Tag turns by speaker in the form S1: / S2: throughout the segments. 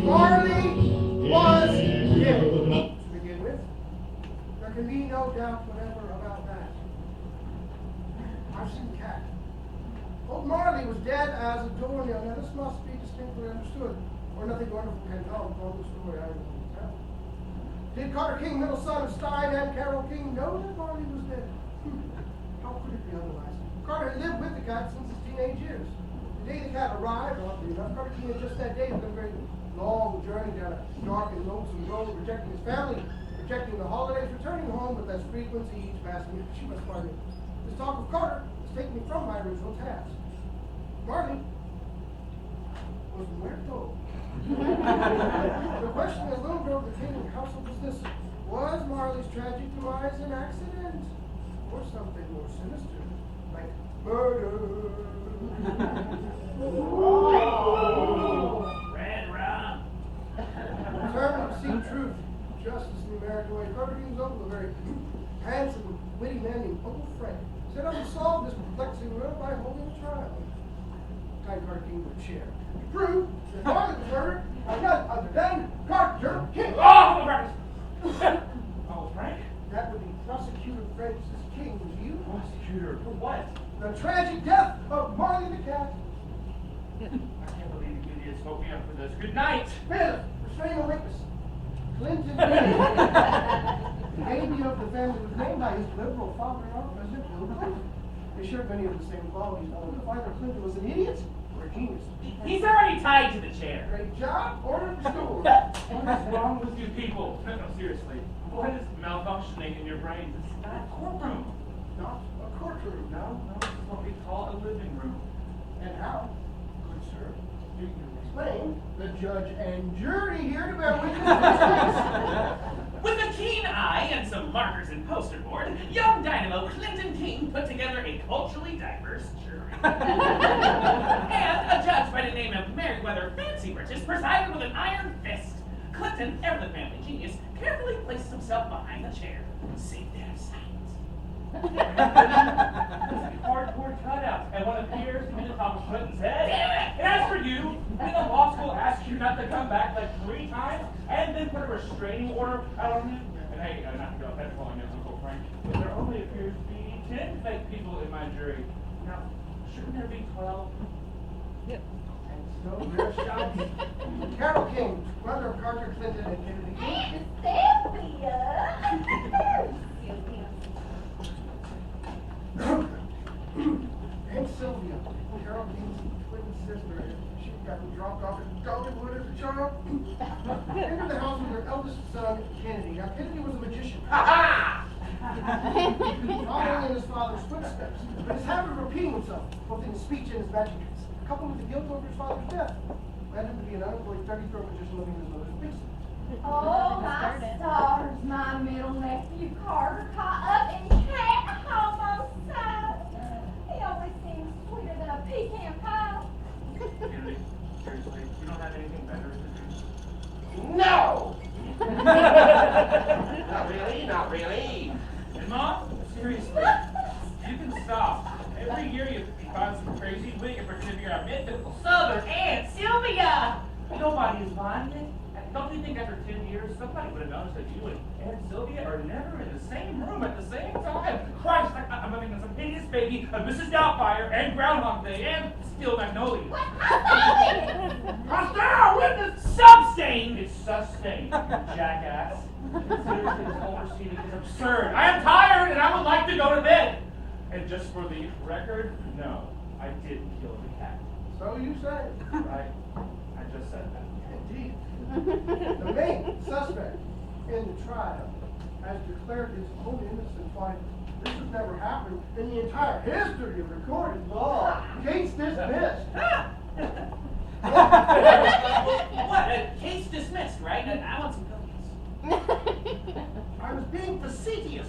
S1: Marley was dead. To begin with, there can be no doubt whatever about that. I've seen the cat. Old Marley was dead as a doornail. Now this must be distinctly understood, or nothing wonderful can come from the story I will tell. Did Carter King, middle son of Stein and Carol King, know that Marley was dead? How could it be otherwise? Carter had lived with the cat since his teenage years. The day the cat arrived, oddly enough, Carter King had just that day done a very long journey down a dark and lonesome road, rejecting his family, rejecting the holidays, returning home with less frequency each passing year. She must find me. This talk of Carter has taken me from my original task. Marley was where told. The question that loomed over the king household was this: was Marley's tragic demise an accident, or something more sinister, like murder?
S2: Red rum.
S1: Determined to seek truth, justice in the American way, Carter King's uncle, a very handsome, witty man named Uncle Frank, set out to solve this perplexing riddle by holding a trial. Time Carter King to a chair. He proved that Marley was murdered by none other than Carter King.
S2: Oh, oh, Frank?
S1: That would be Prosecutor Francis King. Was you?
S2: Prosecutor for what?
S1: The tragic death of Marley the cat.
S2: I can't believe you idiots woke me up for this. Good night.
S1: Bailiff, restraining a witness. Clinton King. The baby of the family was named by his liberal father-in-law, President Bill Clinton. They shared many of the same qualities. No one could find that Clinton was an idiot or a genius.
S2: He's already tied to the chair.
S1: Great job, order restored.
S2: What is wrong with you people? No, seriously. What is malfunctioning in your brains? It's not a courtroom.
S1: Not a courtroom.
S2: No, this is what we call a living room.
S1: And how? Good sir, do you explain? The judge and jury here to bear witness to this case.
S2: With a keen eye and some markers and poster board, young dynamo Clinton King put together a culturally diverse jury. And a judge by the name of Meriwether Fancy Britches presided with an iron fist. Clinton, ever the family genius, carefully placed himself behind the chair, safe to have sight. Hardboard cutout, and one appears to be the top of Clinton's head. And as for you, when the law school asked you not to come back like 3 times, and then put a restraining order out on you, and hey, not to go ahead calling it Uncle Frank, but there only appears to be 10 fake people in my jury. Now, shouldn't there be 12?
S1: And so there shall be. Carol King, mother of Carter Clinton and Kennedy King.
S3: Sylvia.
S1: And Sylvia, Carol King's twin sister, she got dropped off at Dollywood as a child. Entered the house with her eldest son, Kennedy. Now, Kennedy was a magician. Following in his father's footsteps, but his habit of repeating himself, both in his speech and his magic tricks, coupled with the guilt over his father's death, led him to be an unemployed 30-year-old magician living in his mother's basement.
S3: Oh, my stars, my middle nephew Carter caught up in cat homicide. He always seems sweeter than a pecan pie.
S2: Kennedy, seriously, you don't have anything better to do?
S4: No! Not really.
S2: And Mom, seriously, you can stop. Every year you find some crazy wig and pretend you're a mythical Southern Aunt Sylvia. Nobody is buying it. Don't you think after 10 years, somebody would have noticed that you and Aunt Sylvia are never in the same room at the same time? Christ, I'm living in some hideous baby of Mrs. Doubtfire and Groundhog Day and Steel Magnolia.
S3: What? I
S2: Hostile witness! Substain! It's sustained, you jackass. Seriously, this whole proceeding is absurd. I am tired and I would like to go to bed. And just for the record, no, I didn't kill the cat.
S1: So you say.
S2: Right? I just said that.
S1: Indeed. The main suspect in the trial has declared his own innocence. Why, this has never happened in the entire history of recorded law. Case dismissed.
S2: What? Case dismissed, right? I want some cookies.
S1: I was being facetious.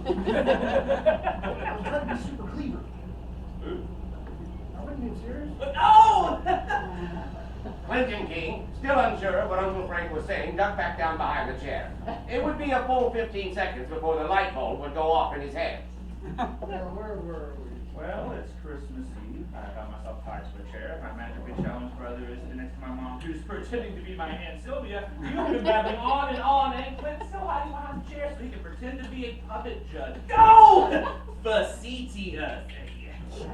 S1: I was trying to be super clever. I wasn't being serious.
S2: Oh!
S4: Clinton King, still unsure of what Uncle Frank was saying, ducked back down behind the chair. It would be a full 15 seconds before the light bulb would go off in his head.
S1: Now, where were we?
S2: Well, it's Christmas Eve. I found myself tied to a chair. My magically challenged brother is sitting next to my mom, who's pretending to be my Aunt Sylvia. You've been babbling on, and Clint's still hiding behind the chair so he can pretend to be a puppet judge. Go! Facetious.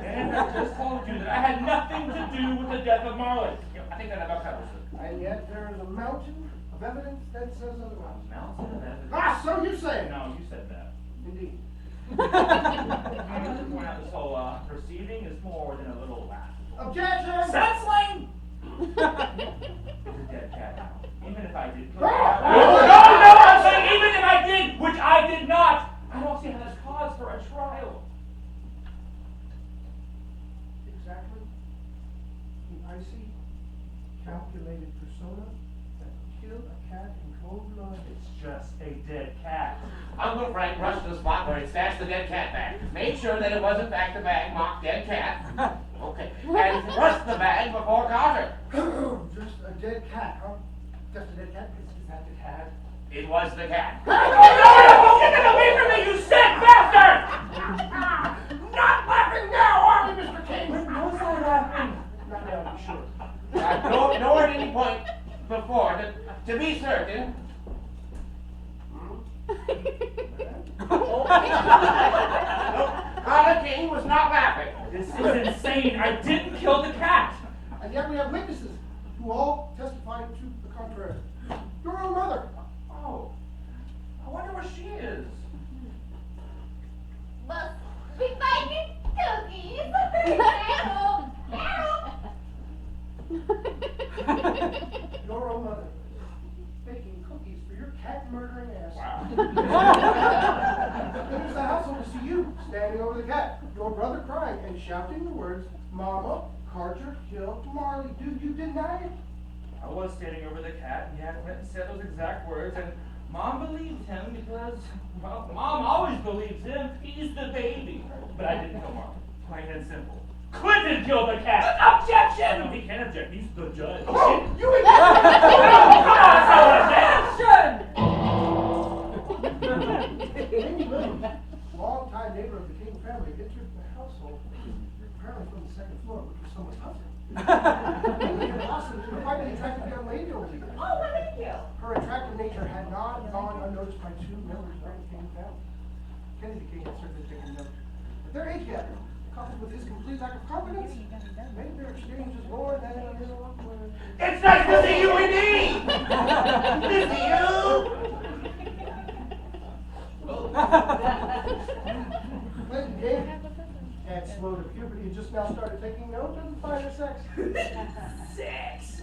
S2: And I just told you that I had nothing to do with the death of Marley. I think that about covers it.
S1: And yet there is a mountain of evidence that says otherwise.
S2: A mountain of evidence.
S1: Ah, so you say.
S2: No, you said that.
S1: Indeed.
S2: I'm going to point out this whole proceeding is more than a little laugh.
S1: Objection!
S2: Senseless! It's a dead cat now. Even if I did kill the
S1: Ah!
S2: cat. No, I'm saying even if I did, which I did not, I don't see how that's cause for a trial.
S1: Exactly. The icy, calculated persona that killed a cat in cold blood.
S2: It's just a dead cat.
S4: Uncle Frank rushed to the spot where he stashed the dead cat bag, made sure that it was in fact the bag marked dead cat. Okay. And thrust the bag before Carter.
S1: Just a dead cat, huh? Just a dead cat? Is that the cat?
S4: It was the cat.
S2: No! Get that away from me, you sick bastard!
S1: Not laughing now, are we, Mr. King?
S2: When was I laughing?
S1: Not now, to be sure.
S4: Nor at any point before, to be certain. Carter King was not laughing.
S2: This is insane. I didn't kill the cat.
S1: And yet we have witnesses who all testified to the contrary. Your own mother.
S2: Oh, I wonder where she is.
S3: Must be baking cookies. Carol, Carol.
S1: Your own mother. Baking cookies for your cat murdering ass.
S2: Wow.
S1: Enters the household to see you standing over the cat, your brother crying and shouting the words, Mama, Carter killed Marley. Do you deny it?
S2: I was standing over the cat, and yeah, Clinton said those exact words, and Mom believed him because, well, Mom always believes him. He's the baby. But I didn't kill Marley. Plain and simple. Clinton killed the cat. Objection! No, he can't object. He's the judge.
S1: Oh, you
S2: No, come on, that's not
S1: Amy Williams, longtime neighbor of the King family, entered the household, apparently from the second floor, which was somewhat puzzling. Amy had asked him to quite an attractive young lady over the years.
S3: Oh, well, thank you.
S1: Her attractive nature had not gone unnoticed by two members of the King family. Kennedy King had certainly taken note. But their age gap, coupled with his complete lack of confidence, made their exchanges more than a little awkward.
S4: It's nice to see you indeed! Good to see you!
S1: Clinton King had slow to puberty and just now started taking note of the finer sex.
S2: Sex.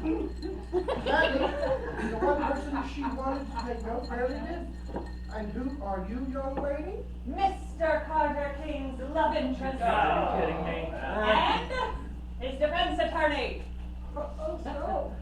S1: Sadly, the one person she wanted to take note rarely did. And who are you, young lady?
S5: Mr. Carter King's love interest.
S2: Are you kidding me?
S5: And his defense attorney.
S1: Oh, so,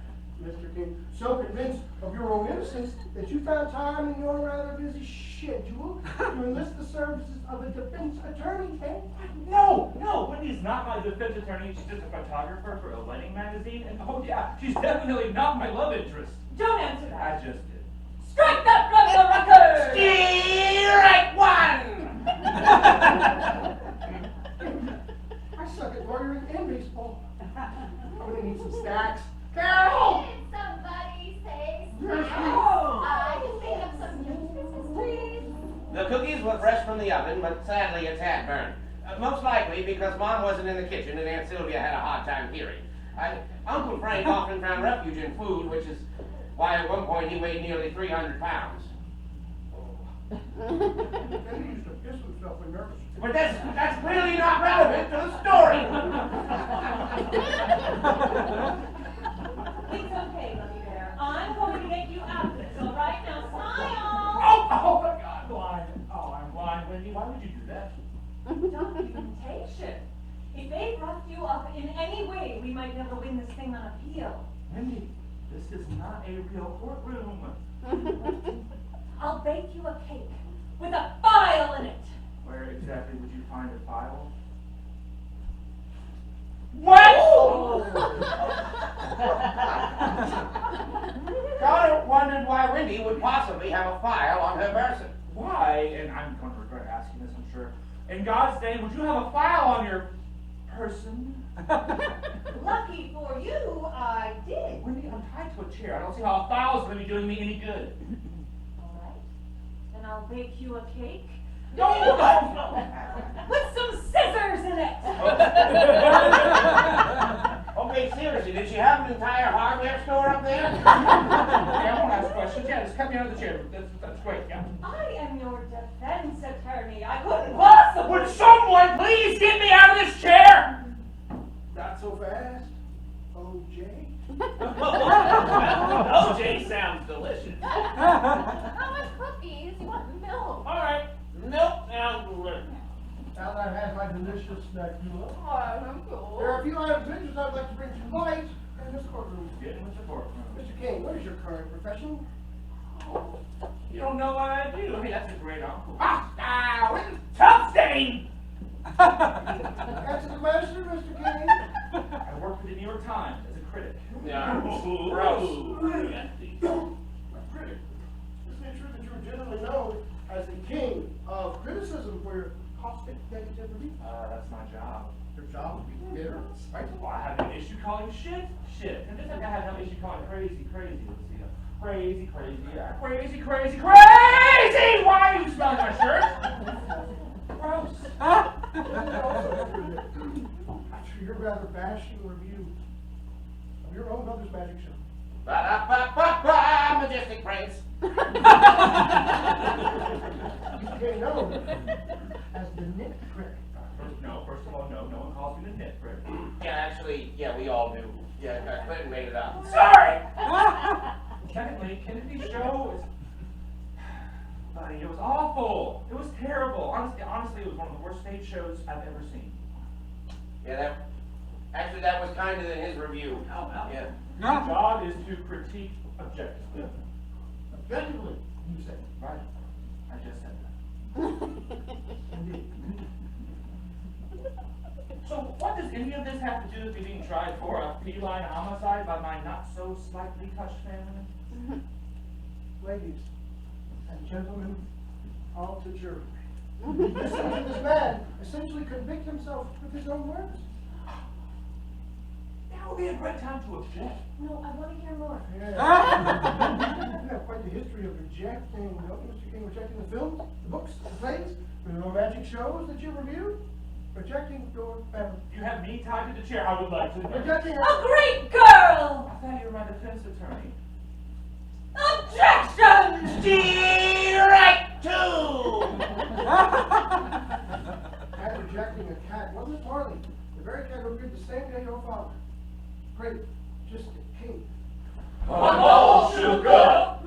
S1: Mr. King, so convinced of your own innocence that you found time in your rather busy schedule to enlist the services of a defense attorney, eh?
S2: No, Wendy's not my defense attorney. She's just a photographer for a wedding magazine. And oh yeah, she's definitely not my love interest.
S5: Don't answer
S2: I
S5: that.
S2: just did.
S5: Strike that from the record!
S4: Strike one!
S1: I suck at lawyering and baseball. I'm gonna need some stacks. Carol!
S3: Did somebody say
S1: Yes,
S3: snacks?
S5: Oh.
S3: I can think of some new please.
S4: The cookies were fresh from the oven, but sadly a tad burned. Most likely because Mom wasn't in the kitchen and Aunt Sylvia had a hard time hearing. Uncle Frank often found refuge in food, which is why at one point he weighed nearly 300 pounds.
S1: And he used to piss himself when nervous.
S4: But that's really not relevant to the story.
S5: It's okay, Lucky Bear. I'm going to get you out of this, all right? Now smile!
S2: Oh my God, blind. Oh, I'm blind, Wendy. Why would you do that?
S5: Documentation. If they roughed you up in any way, we might never win this thing on appeal.
S2: Wendy, this is not a real courtroom.
S5: I'll bake you a cake with a file in it.
S2: Where exactly would you find a file? What?
S4: Carter wondered why Wendy would possibly have a file on her person.
S2: Why, and I'm going to regret asking this, I'm sure, In God's name, would you have a file on your person?
S5: Lucky for you, I did.
S2: Wendy, I'm tied to a chair. I don't see how a file is going to be doing me any good.
S5: All right. Then I'll bake you a cake.
S2: No!
S5: With some scissors in it.
S4: Okay, seriously, did she have an entire hardware store up there?
S2: Yeah, I won't ask questions. Yeah, just cut me out of the chair. That's great, yeah.
S5: I am your defense attorney. I couldn't possibly.
S2: Would someone please get me out of this chair?
S1: Not so fast. OJ.
S2: OJ sounds delicious.
S3: How much cookies? You want milk?
S2: All right, milk sounds delicious.
S1: Now that I've had my delicious snack, you love.
S3: Oh, I'm cool.
S1: There are a few items of interest I'd like to bring to light in this courtroom.
S2: Get in with the courtroom.
S1: Mr. King, what is your current profession?
S2: You don't know what I do. Hey, that's a great uncle. Tough stain!
S1: Answer the question, Mr. King.
S2: I work for the New York Times as a critic.
S4: Yeah.
S2: Gross.
S1: Critic. Isn't it true that you are generally known as the king of criticism for your caustic negativity?
S2: That's my job.
S1: Your job would be bitter, spiteful.
S2: Well, I have an issue calling shit. And just like I have no issue calling crazy. Let's see. Crazy. Yeah. Crazy. Why are you smelling my shirt? Gross.
S1: After your rather bashing review of your own mother's magic show.
S4: Ba-da-ba-ba-ba, majestic prince.
S1: You became known as the nit critic.
S2: First of all, no one calls me the nit critic.
S4: Yeah, actually, yeah, we all do. Yeah, Clinton made it up.
S2: Sorry! Secondly, Kennedy's show is... Buddy, it was awful. It was terrible. Honestly, it was one of the worst stage shows I've ever seen.
S4: Yeah, that was kind of in his review.
S2: Oh, well.
S4: Yeah.
S2: My job is to critique objectively.
S1: Objectively, you say.
S2: Right. I just said that.
S1: Indeed.
S2: So what does any of this have to do with me being tried for a feline homicide by my not-so-slightly touched family?
S1: Ladies and gentlemen, all to jury. Listen to this man essentially convict himself with his own words.
S2: That would be a great time to object.
S5: No, I want to hear more.
S1: Yeah. You have quite the history of rejecting, don't you, Mr. King, rejecting the films, the books, the plays, the romantic shows that you reviewed, rejecting your family.
S2: You have me tied to the chair. I would like to know.
S1: Rejecting
S5: A great girl!
S2: I thought you were my defense attorney.
S5: Objection!
S4: Direct to!
S1: and rejecting a cat. Wasn't it Marley? The very cat who appeared the same day your father. Great, just a king.
S2: All sugar!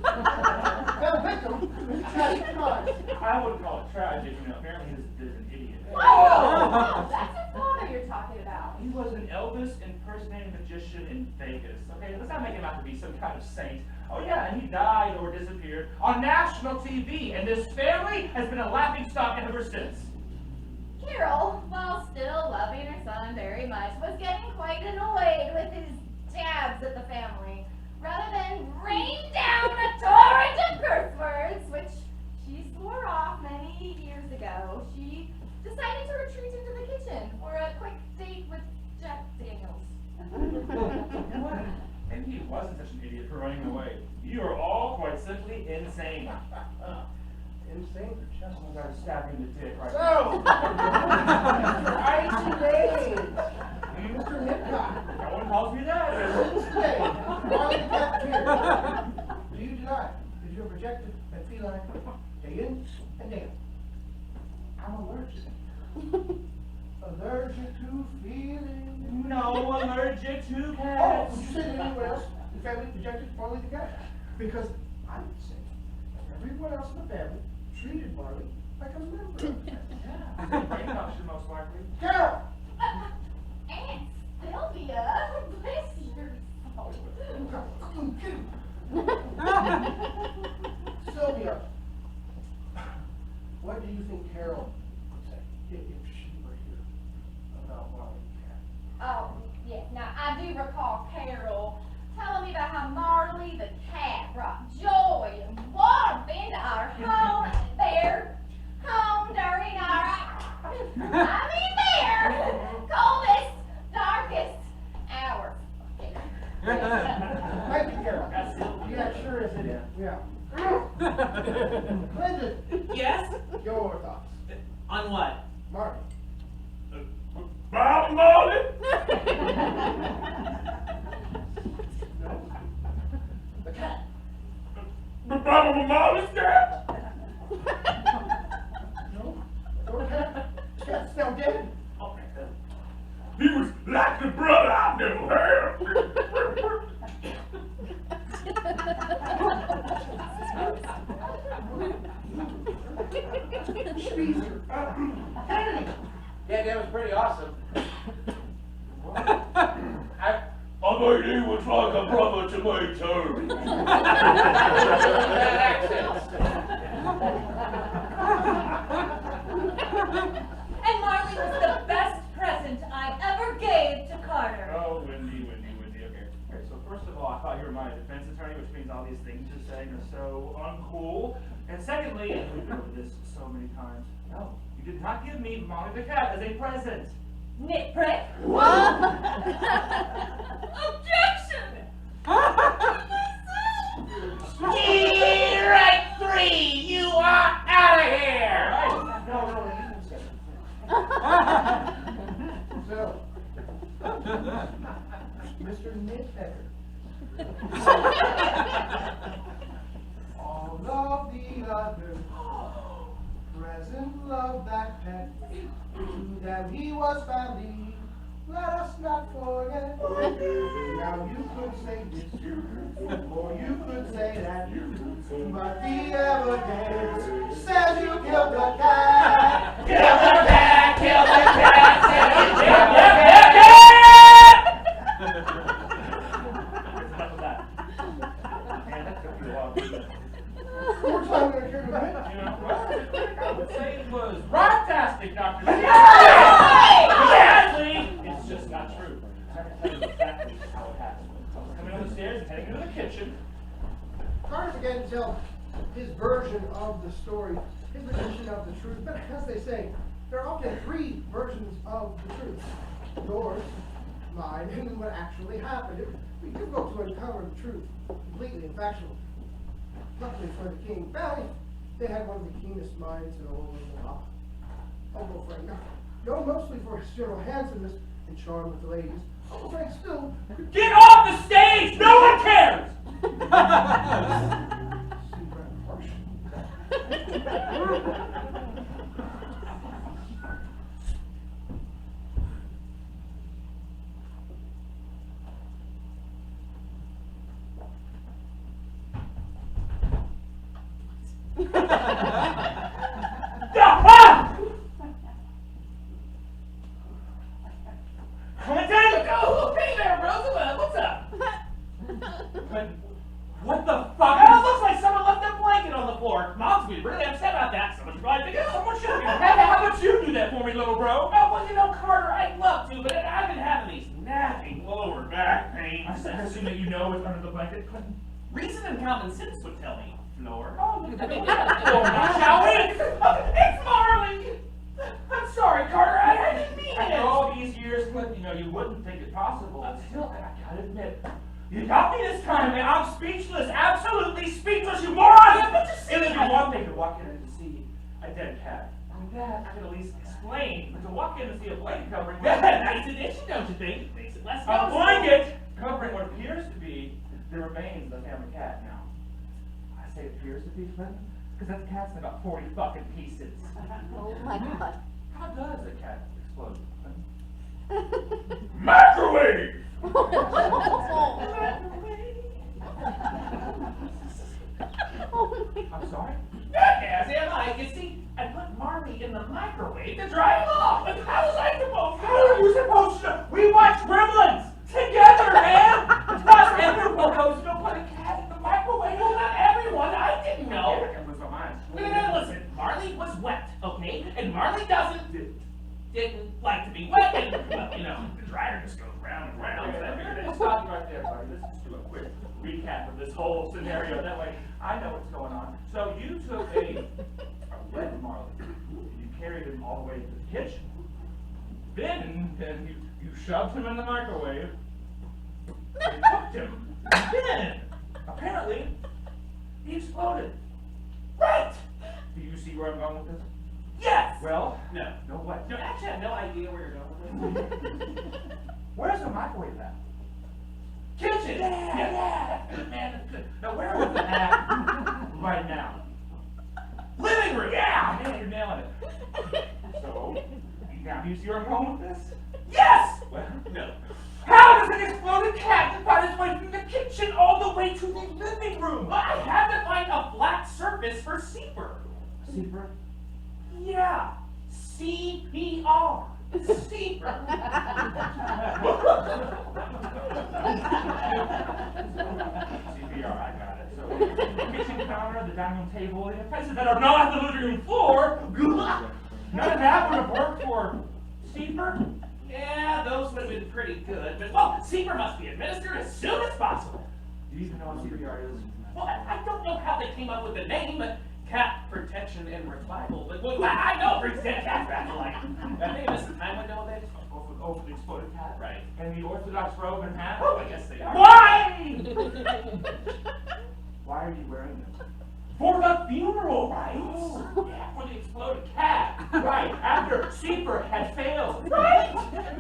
S1: Found victim in tragic crime.
S2: I wouldn't call it tragic, apparently there's an idiot.
S3: Oh, that's your father you're talking about.
S2: He was an Elvis impersonating magician in Vegas. Okay, let's not make him out to be some kind of saint. Oh yeah, and he died or disappeared on national TV, and this family has been a laughingstock ever since.
S3: Carol, while still loving her son very much, was getting quite annoyed with his jabs at the family. Rather than rain down a torrent of curse words, which she swore off many years ago, she decided to retreat into the kitchen for a quick date with Jack Daniels.
S2: And he wasn't such an idiot for running away. You are all quite simply insane.
S1: Insane or just
S2: I'm going to stab you in the dick right
S1: so,
S2: now.
S1: icy days. Mr. Nipcock.
S2: No one calls me that.
S1: Since today, Marley the cat appeared. Do you deny that you have rejected that feline day in and day out?
S2: I'm allergic.
S1: Allergic to feelings.
S2: No, allergic to
S1: Oh,
S2: cats.
S1: would you say that anyone else in the family rejected Marley the cat? Because I would say that everyone else in the family treated Marley like a member of the family.
S2: Yeah, brainwashed most likely.
S1: Carol!
S3: Aunt Sylvia, bless your soul.
S1: Sylvia, what do you think Carol would say if she were here about Marley the cat?
S3: Oh, yes. Now, I do recall Carol telling me about how Marley the cat brought joy and warmth into our home there, home during our
S1: your thoughts?
S2: On what?
S1: Marty.
S2: Bob Marley?
S1: No. The cat.
S2: Bob Marley's cat?
S1: No. Your cat. Cat's now dead.
S2: Oh, he was like the brother I never had.
S1: Speaker. Kennedy.
S4: Yeah, that was pretty awesome.
S2: I mean, he was like a brother to me too.
S4: Bad accents.
S5: And Marley was the best present I ever gave to Carter.
S2: Oh, Wendy. Okay, so first of all, I thought you were my defense attorney, which means all these things you're saying are so uncool. And secondly, and we've been over this so many times, no, you did not give me Molly the cat as a present.
S5: Nitprick. Objection!
S4: Right 3, you are out of here.
S1: No, you can say it. So, Mr. Nitpecker. All of the others present love that pet. To them he was family. Let us not forget. Now you could say this, or you could say that, but the evidence says you killed the cat.
S4: Kill the cat, kill the cat, kill the
S2: Enough of that. Man, that took you a while.
S1: More time than I care to admit.
S2: You know, well, I would say it was fantastic, Dr. Lee. Sadly, it's just not true. I can tell you exactly how it happened. I was coming up the stairs and heading into the kitchen.
S1: Carter began to tell his version of the story, his rendition of the truth. But as they say, there are often 3 versions of the truth. Yours, mine, and then what actually happened. It would be difficult to uncover the truth completely and factually. Luckily for the King family, they had one of the keenest minds in all of the law. Uncle Frank, known mostly for his general handsomeness and charm with the ladies, Uncle Frank still could
S2: Get off the stage! No one cares!
S1: seem rather harsh.
S2: Clinton! Oh, hey there, Roosevelt. What's up? What the fuck? Oh, it looks like someone left their blanket on the floor. Mom's be really upset about that. Someone should probably think someone should be. How about you do that for me, little bro? Oh, well, you know, Carter, I'd love to, but I've been having these nagging lower back pains. I assume that you know what's under the blanket, Clinton. Reason and common sense would tell me. Floor. Oh, look at that. Floor, shall we? It's Marley! I'm sorry, Carter, I didn't mean it! After all these years, Clinton, you know, you wouldn't think it possible. But still, I gotta admit, you got me this time, man. I'm speechless, absolutely speechless, you moron! It would be one thing to walk in and to see a dead cat. I mean, that I could at least explain. But to walk in and see a blanket covering a nice addition, don't you think? It makes it less a blanket covering what appears to be the remains of the family cat. Now, I say appears to be, Clinton, because that cat's in about 40 fucking pieces.
S3: Oh my God.
S2: How does a cat explode? Microwave! I'm sorry? Yes, am I? You see, I put Marley in the microwave to dry him off. But how was I supposed to? How are you supposed to? We watched Gremlins together, man! Plus, everyone knows to put a cat in the microwave. Well, not everyone. I didn't know. Yeah, I can lose my mind. No, listen. Marley was wet, okay? And Marley didn't like to be wet. And, well, you know, the dryer just goes round and round. Let's stop you right there, buddy. Let's just do a quick recap of this whole scenario. That way, I know what's going on. So you took a wet Marley, and you carried him all the way to the kitchen. Then you shoved him in the microwave. You cooked him. Then, apparently, he exploded. Right! Do you see where I'm going with this? Well, no what? No, actually, I have no idea where you're going with this. Where's the microwave at? Kitchen! Yeah, that's good, man, that's good. Now, where was it at right now? Living room! Yeah! Man, you're nailing it. So, now do you see where I'm going with this? Yes! Well, no. How does an exploded cat find its way from the kitchen all the way to the living room? Well, I had to find a flat surface for CPR. CPR? Yeah. CPR. CPR. CPR, I got it. So, the kitchen counter, the dining room table, and the places that are not the living room floor, none of that would have worked for CPR? Yeah, those would have been pretty good, but, well, CPR must be administered as soon as possible. Do you even know what CPR is? Well, I don't know how they came up with the name, but cat protection and revival, but well, I know it brings dead cats back to life. I think it's the time window they over the exploded cat. Right. And the Orthodox robe and hat? Oh, I guess they are. Why? Why are you wearing them? For the funeral rites! Yeah, for the exploded cat. Right, after CPR had failed. Right!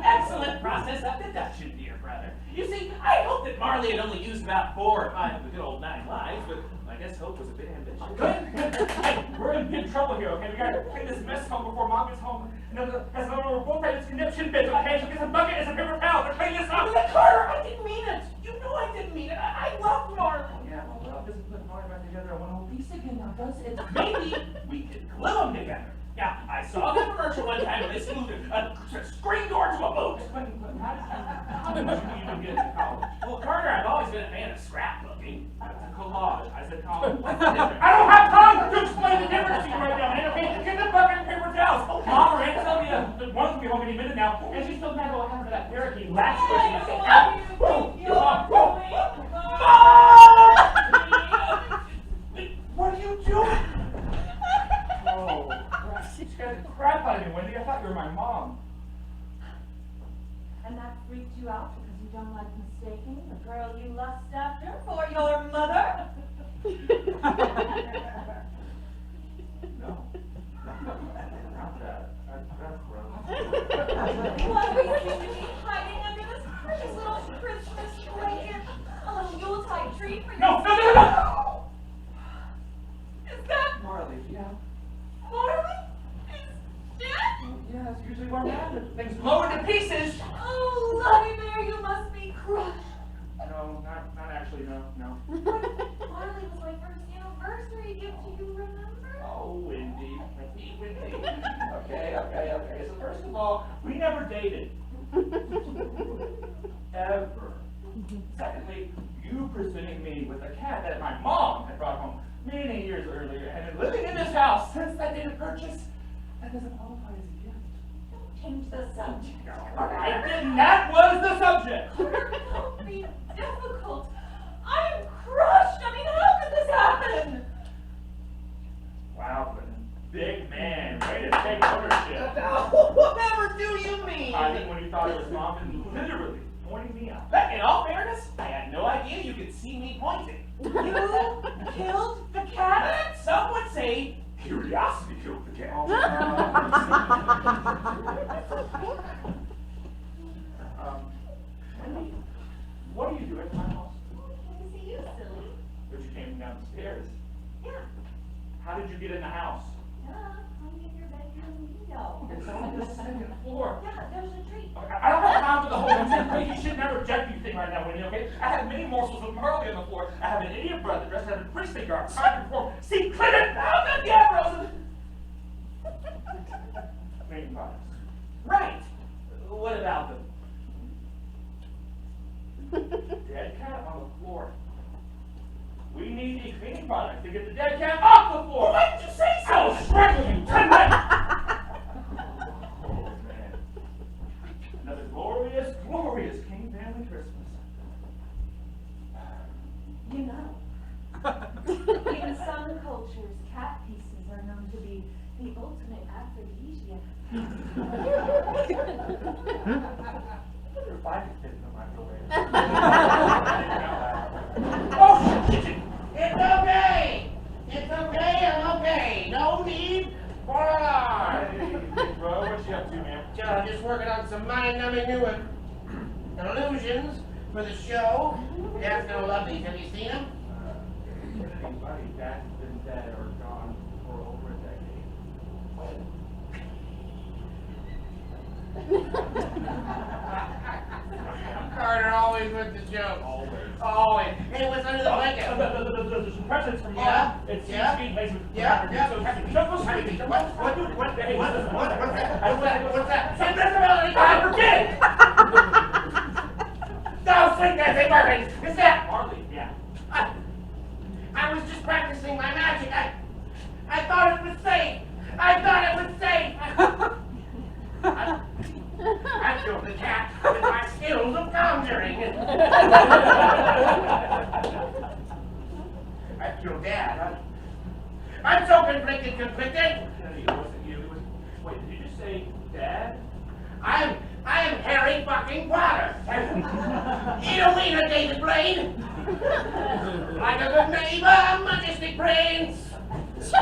S2: Excellent process of deduction, dear brother. You see, I hoped that Marley had only used about 4 or 5 of the good old 9 lives, but I guess hope was a bit ambitious. Good. Hey, we're in big trouble here, okay? We gotta clean this mess home before Mom gets home. As we're both at this conniption bit, okay? So get some bucket and some paper towels to clean this up. But Carter, I didn't mean it. You know I didn't mean it. I love Marley. Yeah, well, it doesn't put Marley back together in one whole piece again now, does it? Maybe we can glue them together. Yeah, I saw the commercial one time when they screwed a screen door to a boat. How did you even get into college? Well, Carter, I've always been a fan of scrapbooking. That's a collage. I said college. What's the difference? I don't have time to explain the difference to you right now, man. Okay, get the bucket and paper towels. Mom or Aunt Sylvia, one will be home any minute now, and she's still mad about what happened to that parakeet last Christmas. What are you doing? Oh, you scared the crap out of me, Wendy. I thought you were my mom.
S5: And that freaked you out because you don't like mistaking the girl you lust after for your mother?
S2: No. Not that. That's gross.
S5: What we seem to be hiding under this precious little Christmas blanket? A little Yuletide treat for you?
S2: No!
S5: Is that
S2: Marley, yeah.
S5: Marley? Is dead?
S2: Yeah, that's usually where I'm at. Things blow into pieces.
S5: Oh, Lovey Bear, you must be crushed.
S2: No, not actually, no.
S3: Marley was my first anniversary gift, do you remember?
S2: Oh, Wendy. Okay. So first of all, we never dated. Ever. Secondly, you presenting me with a cat that my mom had brought home many years earlier and been living in this house since that date of purchase, that doesn't qualify as a gift.
S5: Don't change the subject.
S2: I didn't. That was the subject.
S5: Don't be difficult. I am crushed. I mean, how could this happen?
S2: Wow, big man, way to take ownership.
S4: Whatever do you mean?
S2: I think when you thought it was mom, and literally pointing me out. But in all fairness, I had no idea you could see me pointing.
S5: You killed the cat?
S2: Some would say curiosity killed the cat. Wendy, what are you doing at my house?
S3: Came to see you, silly.
S2: But you came downstairs.
S3: Yeah.
S2: How did you get in the house?
S3: Climbing in your bedroom window.
S2: It's on the second floor.
S3: Yeah, there's a tree.
S2: I don't have time for the whole crazy shit never objective thing right now, Wendy, okay? I have many morsels of Marley on the floor. I have an idiot brother dressed as a priestly garb trying to perform secret out of the arrows. Main products. Right. What about them? Dead cat on the floor. We need a cleaning product to get the dead cat off the floor. Why did you say so? I will strangle you tonight. Oh, man. Another glorious, glorious King family Christmas.
S5: You know, in some cultures, cat pieces are known to be the ultimate aphrodisiac.
S2: If I could fit in the microwave. Oh, shit.
S4: It's okay. I'm okay. No need for alarm. No, just working on some mind-numbing new illusions for the show. Dad's gonna love these. Have you seen them?
S2: Anybody that's been dead or gone for over a decade.
S4: Carter always with the joke. Always. Hey, what's under the blanket?
S2: The presents from
S4: Yeah?
S2: It's
S4: Yeah?
S2: speed lazy with
S4: Yeah? Yeah?
S2: So happy.
S4: What's that?
S2: I forget!
S4: No, sing that thing, Marvin! Is that?
S2: Marley, yeah.
S4: I was just practicing my magic. I thought it was safe. I thought it was safe. I killed the cat with my skills of conjuring. I killed Dad. I'm so conflicted.
S2: It wasn't you. It was. Wait, did you just say Dad?
S4: I am Harry fucking Potter. Eat a wiener, David Blaine. Like a good neighbor, majestic brains.
S2: Did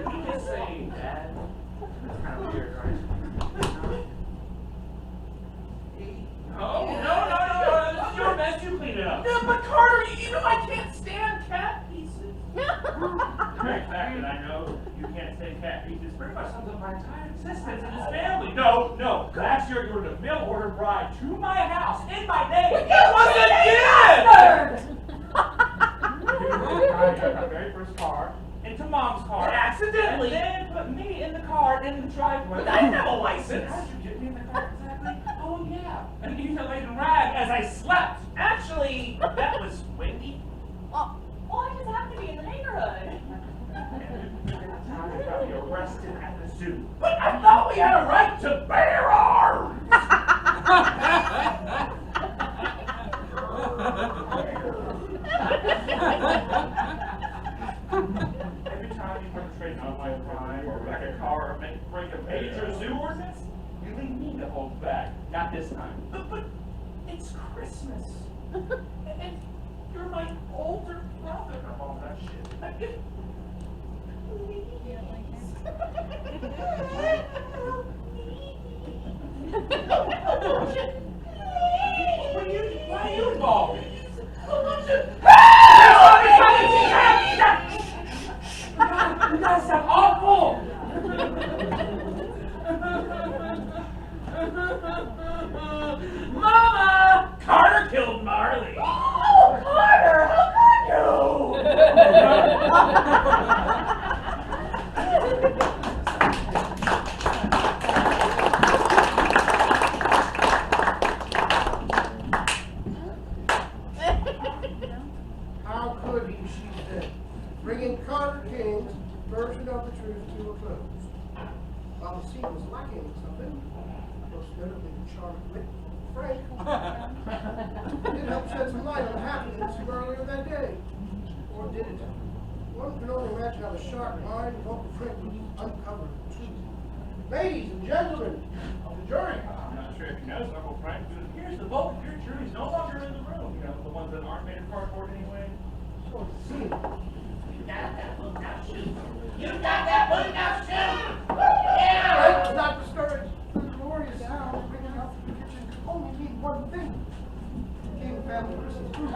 S2: you just say Dad? That's kind of weird, right? No. This is your mess. You clean it up.
S6: Yeah, but Carter, you know I can't stand cat pieces.
S2: The very fact that I know you can't stand cat pieces pretty much sums up my entire existence in this family. No. Last year you were the mail order bride to my house in my name.
S6: It was a gift!
S2: You got my very first car into Mom's car.
S6: Accidentally.
S2: And then put me in the car in the driveway.
S6: I didn't have a license.
S2: How did you get me in the car exactly? Oh yeah. And you laid in rag as I slept. Actually, that was windy.
S5: Oh, I just happened to be in the neighborhood.
S2: I got me arrested at the zoo.
S6: But I thought we had a right to bear arms!
S2: Every time you perpetrate an online crime or wreck a car or break a major zoo ordinance, you leave me to hold back. Not this time.
S6: But it's Christmas. And you're my older brother.
S2: Enough all that shit. Why are you involved? You guys sound awful!
S6: Mama!
S2: Carter killed Marley!
S6: Oh, Carter, how could
S1: How could he, she said, bringing Carter King's version of the truth to a close. While the scene was lacking something, most notably the charming wit of Frank, it helped shed some light on the happenings from earlier that day. Or did it? One can only imagine how the sharp mind of Uncle Frank would uncover the truth. Ladies and gentlemen of the jury,
S2: I'm not sure if you noticed, Uncle Frank, but it appears the bulk of your jury's no longer in the room. You know, the ones that aren't made of cardboard anyway.
S1: so it seemed.
S4: You got that book now, shoot. You got that book now, shoot.
S1: Frank
S4: Yeah.
S1: was not discouraged. The glorious sounds ringing out from the kitchen could only mean one thing. King family Christmas food.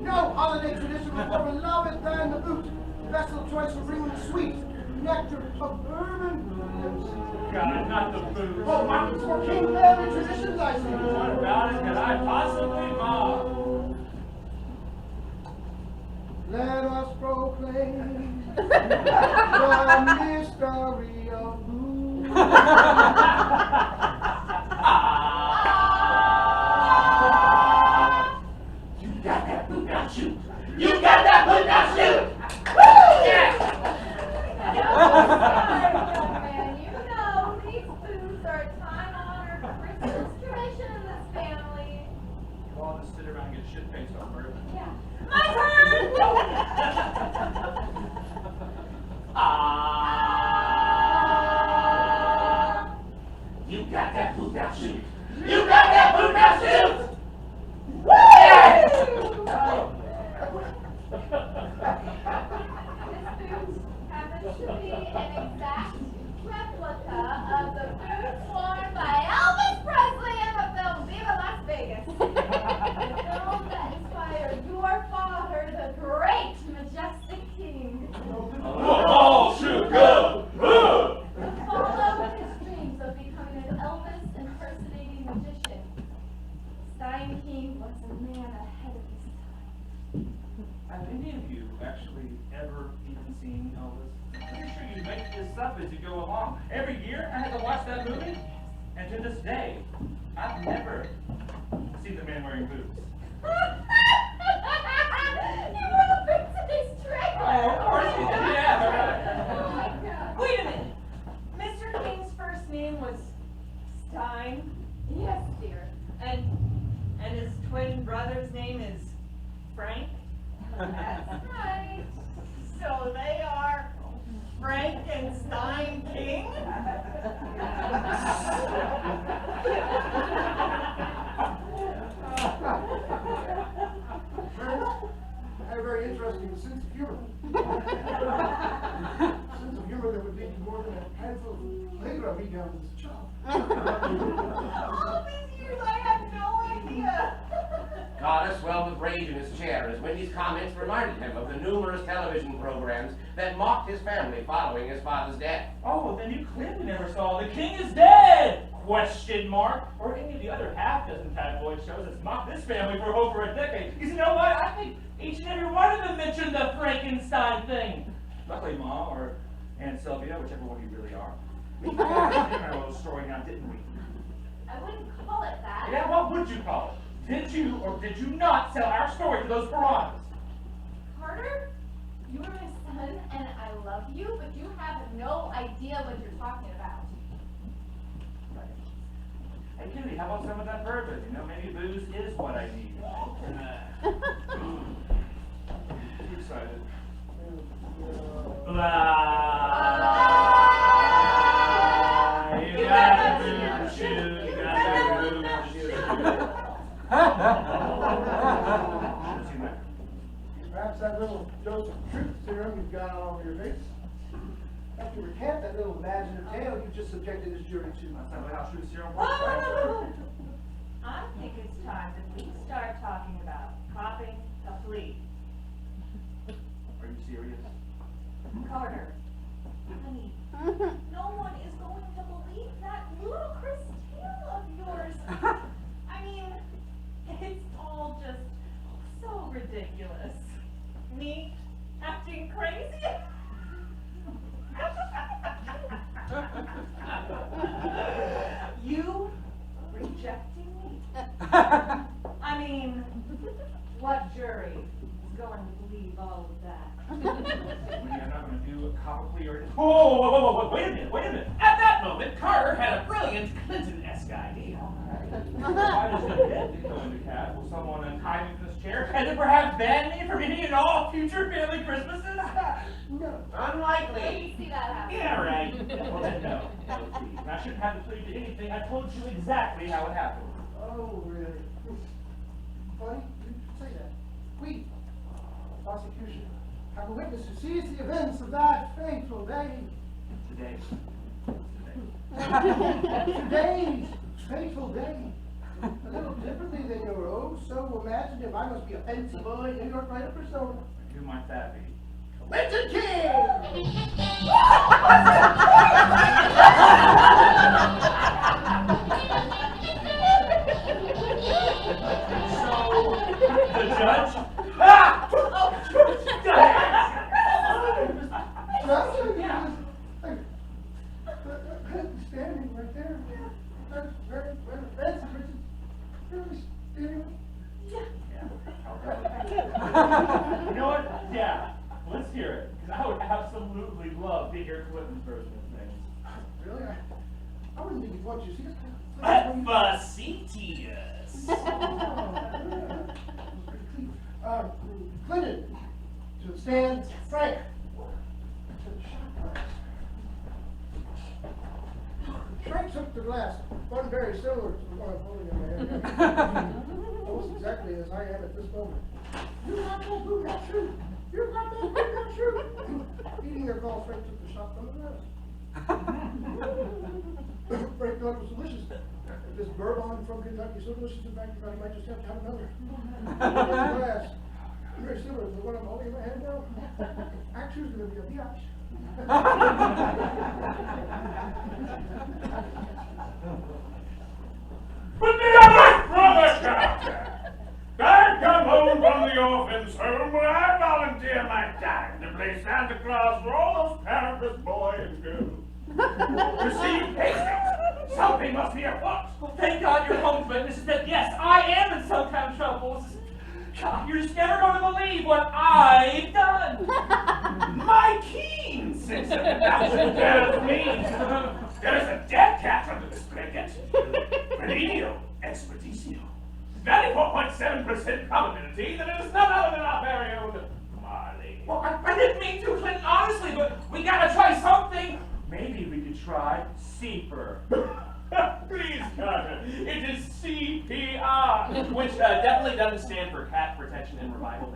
S1: No holiday tradition was more beloved than the boot. The vessel of choice for bringing the sweet nectar of bourbon.
S2: God, not the food.
S1: Oh, markets for king family traditions, I see.
S2: What about it can I possibly mob?
S1: Let us proclaim the mystery of booze.
S6: You got that boot now, shoot! You got that boot now, shoot! Woo!
S4: Yes.
S3: Young man, you know these foods are a time-honored Christmas tradition in this family.
S2: You all just sit around and get shit faced on bourbon.
S3: Yeah. My turn!
S6: You got that boot now, shoot! You got that boot now, shoot! Woo!
S3: This food happens to be an exact replica of the boots worn by Elvis Presley in the film Viva Las Vegas. The film that inspired your father, the great, majestic king.
S6: Oh, shoot, go!
S3: To follow his dreams of becoming an Elvis impersonating magician. Stein King was a man ahead of his time.
S2: Have any of you actually ever even seen Elvis? I'm pretty sure you make this up as you go along. Every year I had to watch that movie, and to this day, I've never seen the man wearing boots.
S3: You were the boots in his trailer!
S2: Oh, of course you did, yeah.
S3: Oh my God.
S5: Wait a minute. Mr. King's first name was Stein,
S3: Yes, dear.
S5: and his twin brother's name is Frank?
S3: That's right.
S5: So they are Frankenstein King?
S1: Had a very interesting sense of humor. Sense of humor that would lead to more than a handful of labor I beat down as a child.
S5: All these years I had no idea.
S4: Goddess swelled with rage in his chair as Wendy's comments reminded him of the numerous television programs that mocked his family following his father's death.
S2: Oh, then you clearly never saw The King is Dead! Question mark. Or any of the other half-dozen tabloid shows that's mocked this family for over a decade. Because you know what? I think each and every one of them mentioned the Frankenstein thing. Luckily, Mom or Aunt Sylvia, whichever one you really are, we got our little story now, didn't we?
S3: I wouldn't call it that.
S2: Yeah, what would you call it? Did you or did you not sell our story to those piranhas?
S3: Carter, you are my son and I love you, but you have no idea what you're talking about.
S2: Hey, Kitty, how about some of that bourbon? You know, maybe booze is what I need. Too excited. Blah. You got the boot shoot. You got the boot shoot. Seen that?
S1: Perhaps that little dose of truth serum you've got all over your face. After you recant that little imaginative tale you just subjected this jury to.
S2: That's not how truth serum works, right?
S5: I think it's time that we start talking about copping a plea.
S2: Are you serious?
S5: Carter, honey, no one is going to believe that ludicrous tale of yours. I mean, it's all just so ridiculous. Me acting crazy? You rejecting me? I mean, what jury is going to believe all of that?
S2: I'm not going to do a cop a plea or anything. Whoa, wait a minute. At that moment, Carter had a brilliant Clinton-esque idea. Why does the dead go into cab? Will someone untie me from this chair and then perhaps ban me from any and all future family Christmases?
S1: No.
S4: Unlikely.
S3: See that happen.
S2: Yeah, right. Well, then no, please. And I shouldn't have to plead to anything. I told you exactly how it happened.
S1: Oh, really? Funny, you say that. We, prosecution, have a witness who sees the events of that fateful day.
S2: Today.
S1: Today's fateful day. A little differently than your own, so imaginative. I must be a fancy boy in New York writer persona.
S2: Who might that be?
S1: Clinton King!
S2: So, the judge? Ah! Oh,
S1: Standing right there. That's very fancy, Richard. Really standing.
S2: You know what? Yeah, let's hear it. Because I would absolutely love to hear Clinton's version of things.
S1: Really? I wouldn't think you'd want you to see this.
S2: Facetious.
S1: Clinton, to the stand, Frank. Frank took the glass, one very similar to the one I'm holding in my hand. Almost exactly as I am at this moment. You got that boot, that's true. You got that boot, that's true. Eating their golf, Frank took the shot from the glass. Frank thought it was delicious. This bourbon from Kentucky, so delicious, in fact, I might just have to have another. Glass. Very similar to the one I'm holding in my hand now. Actually, it's going to be a biatch.
S6: But the other brother chapter! I come home from the orphan's home where I volunteer my time to play Santa Claus for all those parentless boys and girls. Receive pastries. Something must be afoot.
S2: Well, thank God you're home, but Mrs. Smith, yes, I am in some kind of trouble. God, you're just never going to believe what I've done.
S6: My keen sense of deduction tells me there is a dead cat under this blanket. Perennial expedicio. 94.7% probability that it is none other than our very own Marley.
S2: Well, I didn't mean to, Clinton, honestly, but we gotta try something. Maybe we could try CPR.
S6: Please, Carter, it is CPR.
S2: Which definitely doesn't stand for Cat Protection and Revival.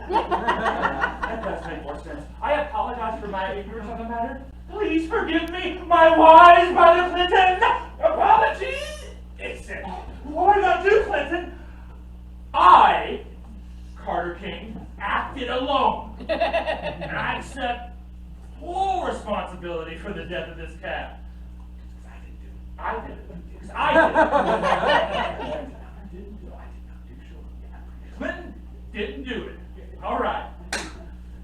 S2: That does make more sense. I apologize for my ignorance on the matter. Please forgive me, my wise brother Clinton.
S6: Apologies accepted.
S2: What about you, Clinton? I, Carter King, acted alone. And I accept full responsibility for the death of this cat. I did it. Because I did it. I didn't do it. Clinton didn't do it. All right.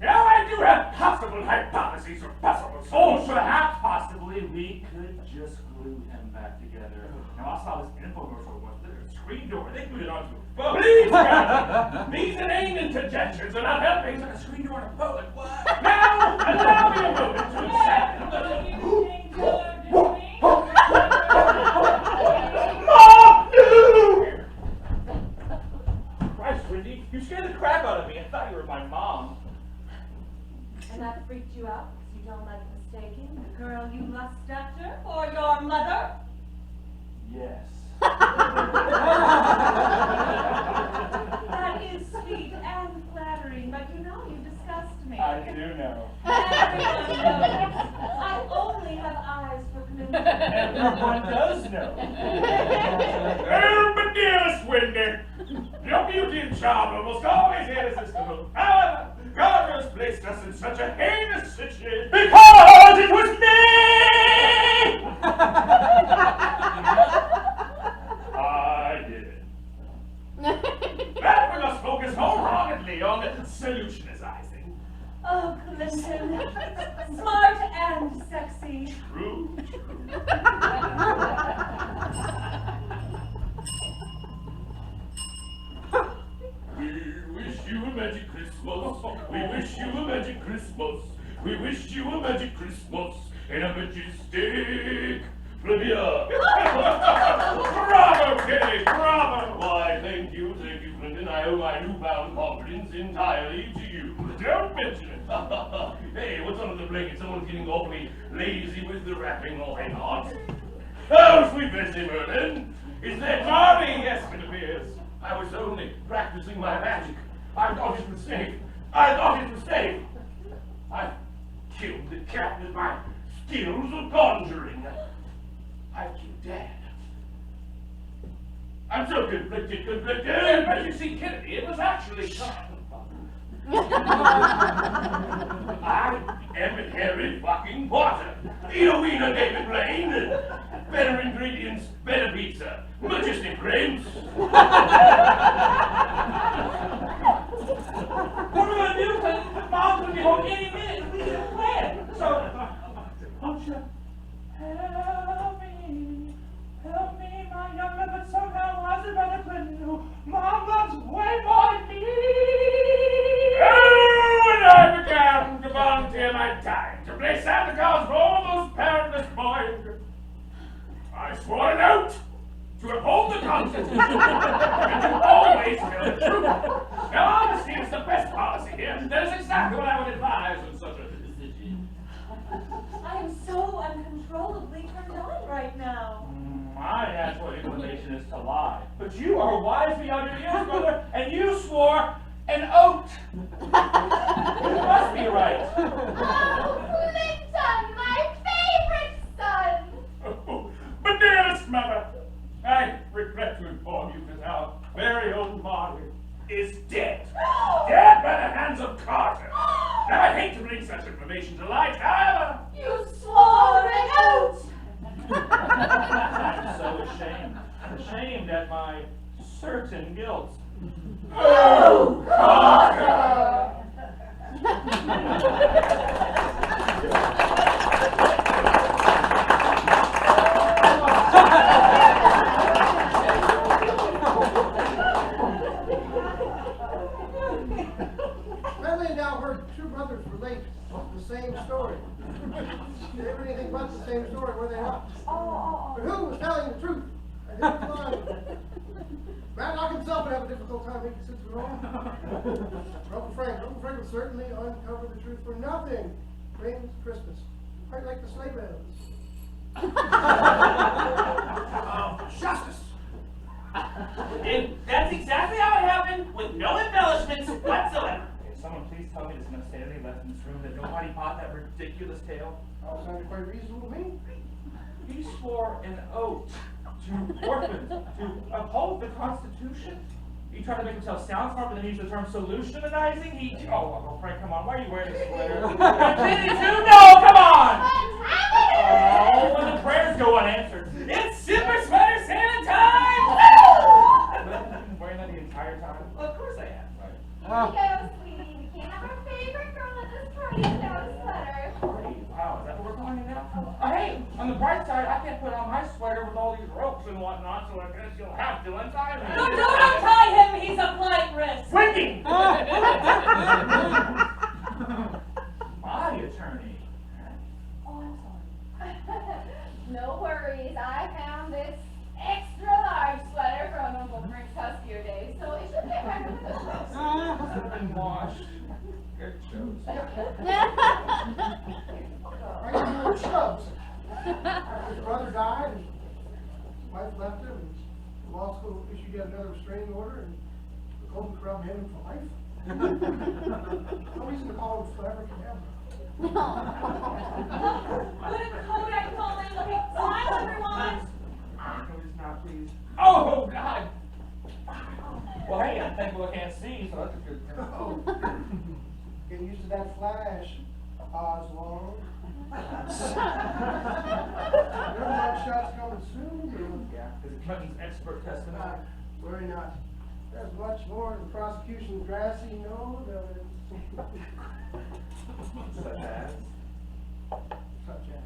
S6: Now I do have possible hypotheses or possible
S2: Oh, perhaps possibly we could just glue him back together. Now I saw this infomercial once. There's a screen door. They glued it onto a boat.
S6: Please, Carter, these inane interjections are not helping.
S2: There's a screen door on a boat. What?
S6: Now, allow me a moment to examine
S2: Christ, Wendy, you scared the crap out of me. I thought you were my mom.
S5: And that freaked you out because you don't like mistaking the girl you lust after for your mother?
S2: Yes.
S5: That is sweet and flattering, but you know you disgust me.
S2: I do know.
S5: Everyone knows. I only have eyes for commitment.
S2: Everyone does know.
S6: Oh, but dearest Wendy, your beauty and charm almost always irresistible. However, God has placed us in such a heinous situation because it was me! I did it. That we must focus wholeheartedly on solutionizing.
S5: Oh, Clinton. Smart and sexy.
S6: True, true. We wish you a magic Christmas. We wish you a magic Christmas. We wish you a magic Christmas and a majestic premiere. Bravo, Kenny, bravo. Why, thank you, Clinton. I owe my newfound confidence entirely to you. Don't mention it. Hey, what's under the blanket? Someone's getting awfully lazy with the wrapping, or hang on. Oh, sweet Bessie Merlin. Is that Marley? Yes, it appears. I was only practicing my magic. I thought it was safe. I killed the cat with my skills of conjuring. I killed Dad. I'm so conflicted. But you see, Kennedy, it was actually I am Harry fucking Potter. Eowina David Blaine. Better ingredients, better pizza. Majestic claims.
S2: What are we going to do, Clinton? Mom's going to be home any minute. We need a plan. So, won't you help me, my younger but somehow wiser brother Clinton, who Mom loves way more than me.
S6: Oh, and I began to volunteer my time to play Santa Claus for all those parentless boys. I swore an oath to uphold the Constitution and to always tell the truth. Now, honesty is the best policy here. That is exactly what I would advise in such a decision.
S5: I am so uncontrollably turned on right now.
S2: My natural inclination is to lie. But you are wise beyond your years, brother, and you swore an oath. You must be right.
S3: Oh, Clinton, my favorite son!
S2: 10 guilds.
S1: Oh, God! Medley and now heard two brothers relate the same story. They heard anything but the same story, were they not? But who was telling the truth? I didn't find. Matlock himself would have a difficult time making sense of it all. Uncle Frank would certainly uncover the truth for nothing. Brings Christmas, quite like the sleigh bells. Justice.
S2: And that's exactly how it happened, with no embellishments whatsoever. Can someone please tell me there's no sanity left in this room, that nobody bought that ridiculous tale?
S1: All sounded quite reasonable to me.
S2: He swore an oath to orphans, to uphold the Constitution. He tried to make himself sound smart, but then he used the term solutionizing. Oh, Frank, come on, why are you wearing this sweater? Continue to? No, come on! Oh, when the prayers go unanswered. It's Super Sweater Santa time! Have you been wearing that the entire time? Well, of course I have.
S3: Here we go, sweetie. We can't have our favorite girl at this party without a sweater.
S2: Party? Wow, is that what we're calling it now? Hey, on the bright side, I can't put on my sweater with all these ropes and whatnot, so I guess you'll have to untie me.
S5: No, don't untie him. He's a flight risk.
S2: Winking! My attorney.
S5: Oh, I'm sorry.
S3: No worries. I found this extra large sweater from Uncle Frank's huskier days, so it should fit right with the clothes.
S2: I've been washed. Good shows.
S1: Right in the shrubs. After his brother died, and his wife left him, and the law school issued yet another restraining order, and the Golden Corral had him for life. No reason to call him forever Cadabra.
S5: Good Kodak calling. Okay, smile, everyone.
S2: Can we just not, please? Oh, God! Well, hey, I'm thankful I can't see, so that's a good thing.
S1: Oh. Getting used to that flash, Oswald. Your shot's coming soon.
S2: Yeah, is it Clinton's expert testimony?
S1: Worry not. There's much more to the prosecution's grassy known evidence.
S2: Such as?
S1: Such as.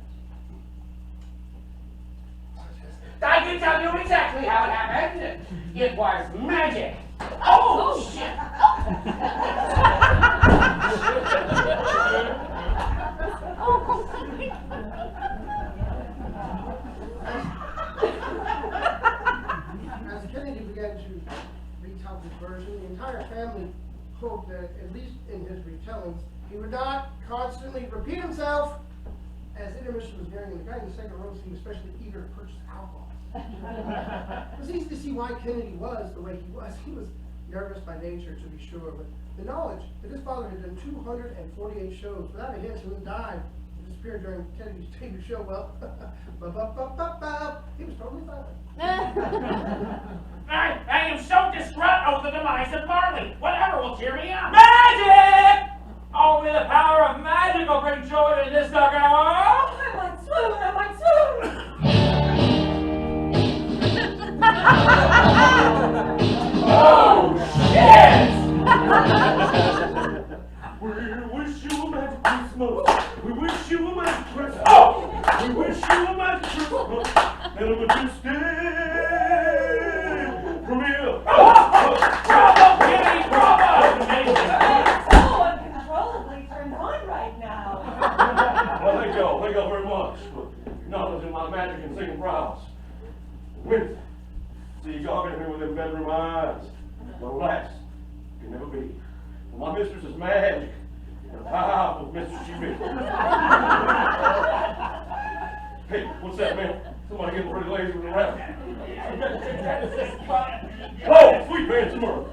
S4: I can tell you exactly how it happened. It was magic. Oh, shit!
S1: As Kennedy began to retell his version, the entire family hoped that, at least in his retellings, he would not constantly repeat himself. As intermission was nearing, and the guy in the second row seemed especially eager to purchase alcohol. It was easy to see why Kennedy was the way he was. He was nervous by nature, to be sure, but the knowledge that his father had done 248 shows without a hitch and then died and disappeared during Kennedy's debut show, well, he was totally fine.
S2: I am so distraught over the demise of Marley. Whatever will cheer me up. Magic! Only the power of magic will bring joy to this dugout.
S5: I might swoon.
S2: Oh, shit!
S6: We wish you a Merry Christmas. We wish you a Merry Christmas. Oh! We wish you a Merry Christmas. And a stay from here.
S2: Bravo, Kitty, bravo! Amazing.
S5: I'm so uncontrollably turned on right now.
S6: Well, thank y'all very much for acknowledging my magic and singing prowess. Winter, see you jogging at me with them bedroom eyes. But alas, can never be. For my mistress is magic, and a powerful mistress she be. Hey, what's that, man? Somebody getting pretty lazy with the rabbit. Oh, sweet man, tomorrow.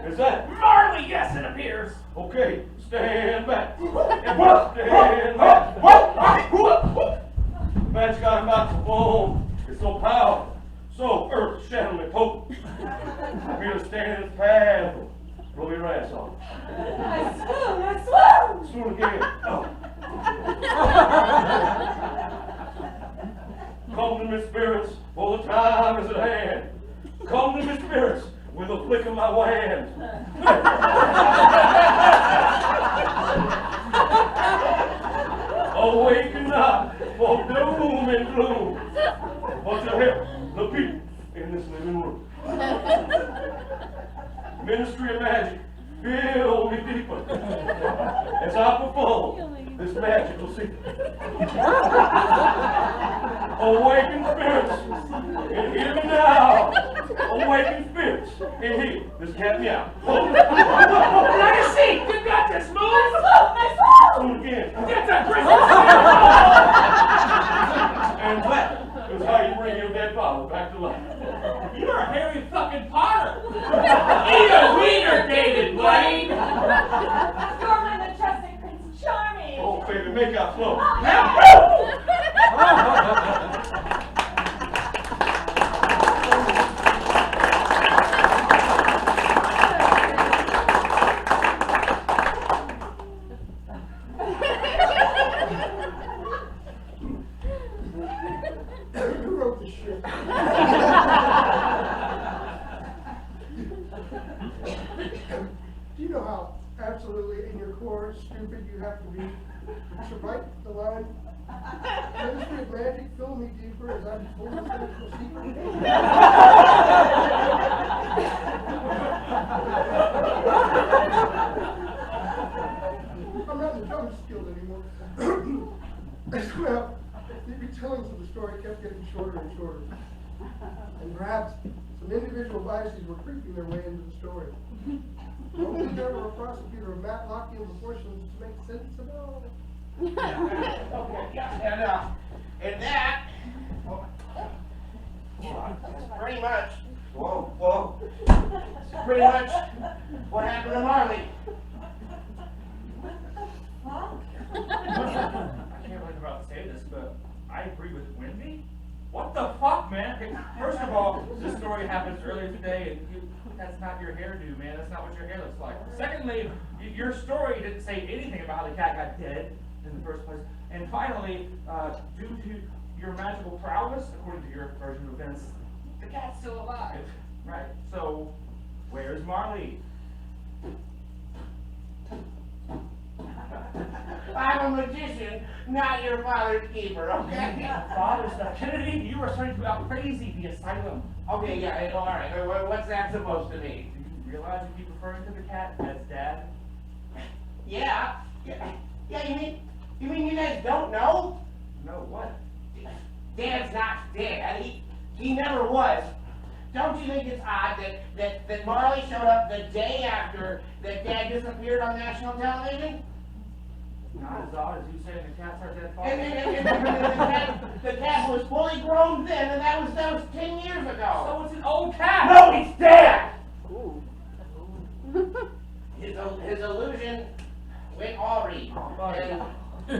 S6: Is that?
S2: Marley, yes, it appears.
S6: Okay, stand back. Stand back. The magic I'm about to perform is so powerful, so earth-shatteringly potent. I'm here to stand in its path and blow your ass off.
S5: I swoon.
S6: Swoon again. Oh. Come to me, spirits, for the time is at hand. Come to me, spirits. flick of my wand. Awaken not, for doom and gloom, but to help the people in this living room. Ministry of magic, fill me deeper as I perform this magical secret. Awaken spirits, and hear me now. Awaken spirits, and hear this cat meow.
S2: Now you see, you got this move.
S6: Do it again.
S2: Get that Christmas
S6: And that is how you bring your dead father back to life.
S2: You're Harry fucking Potter. Eat a wiener, David Blaine.
S5: You're my majestic Prince Charming.
S6: Oh, baby, make out slow.
S1: Who wrote this shit? Do you know how absolutely in your core stupid you have to be to write the line, Ministry of Magic, fill me deeper as I behold this magical secret? I'm not in the drum skilled anymore. Well, the retellings of the story kept getting shorter and shorter. And perhaps some individual biases were creeping their way into the story. Only never a prosecutor of Matlockian proportions to make sense of it all.
S4: And that, that's pretty much, it's pretty much what happened to Marley.
S2: I can't believe I'm about to say this, but I agree with Wendy. What the fuck, man? Okay, first of all, this story happens earlier today, and that's not your hairdo, man. That's not what your hair looks like. Secondly, your story didn't say anything about how the cat got dead in the first place. And finally, due to your magical prowess, according to your version of events, the cat's still alive. Right. So, where's Marley?
S4: I'm a magician, not your father's keeper, okay?
S2: Father stuff. Kennedy, you are starting to go out crazy, the asylum.
S4: Okay, yeah, all right. What's that supposed to mean?
S2: Do you realize you keep referring to the cat as Dad?
S4: Yeah. You mean you guys don't know?
S2: No, what?
S4: Dad's not dead. He never was. Don't you think it's odd that Marley showed up the day after that Dad disappeared on national television?
S2: Not as odd as you saying the cat's our dead father.
S4: And the cat was fully grown then, and that was 10 years ago.
S2: So it's an old cat.
S4: No, he's dead. His illusion went all read. And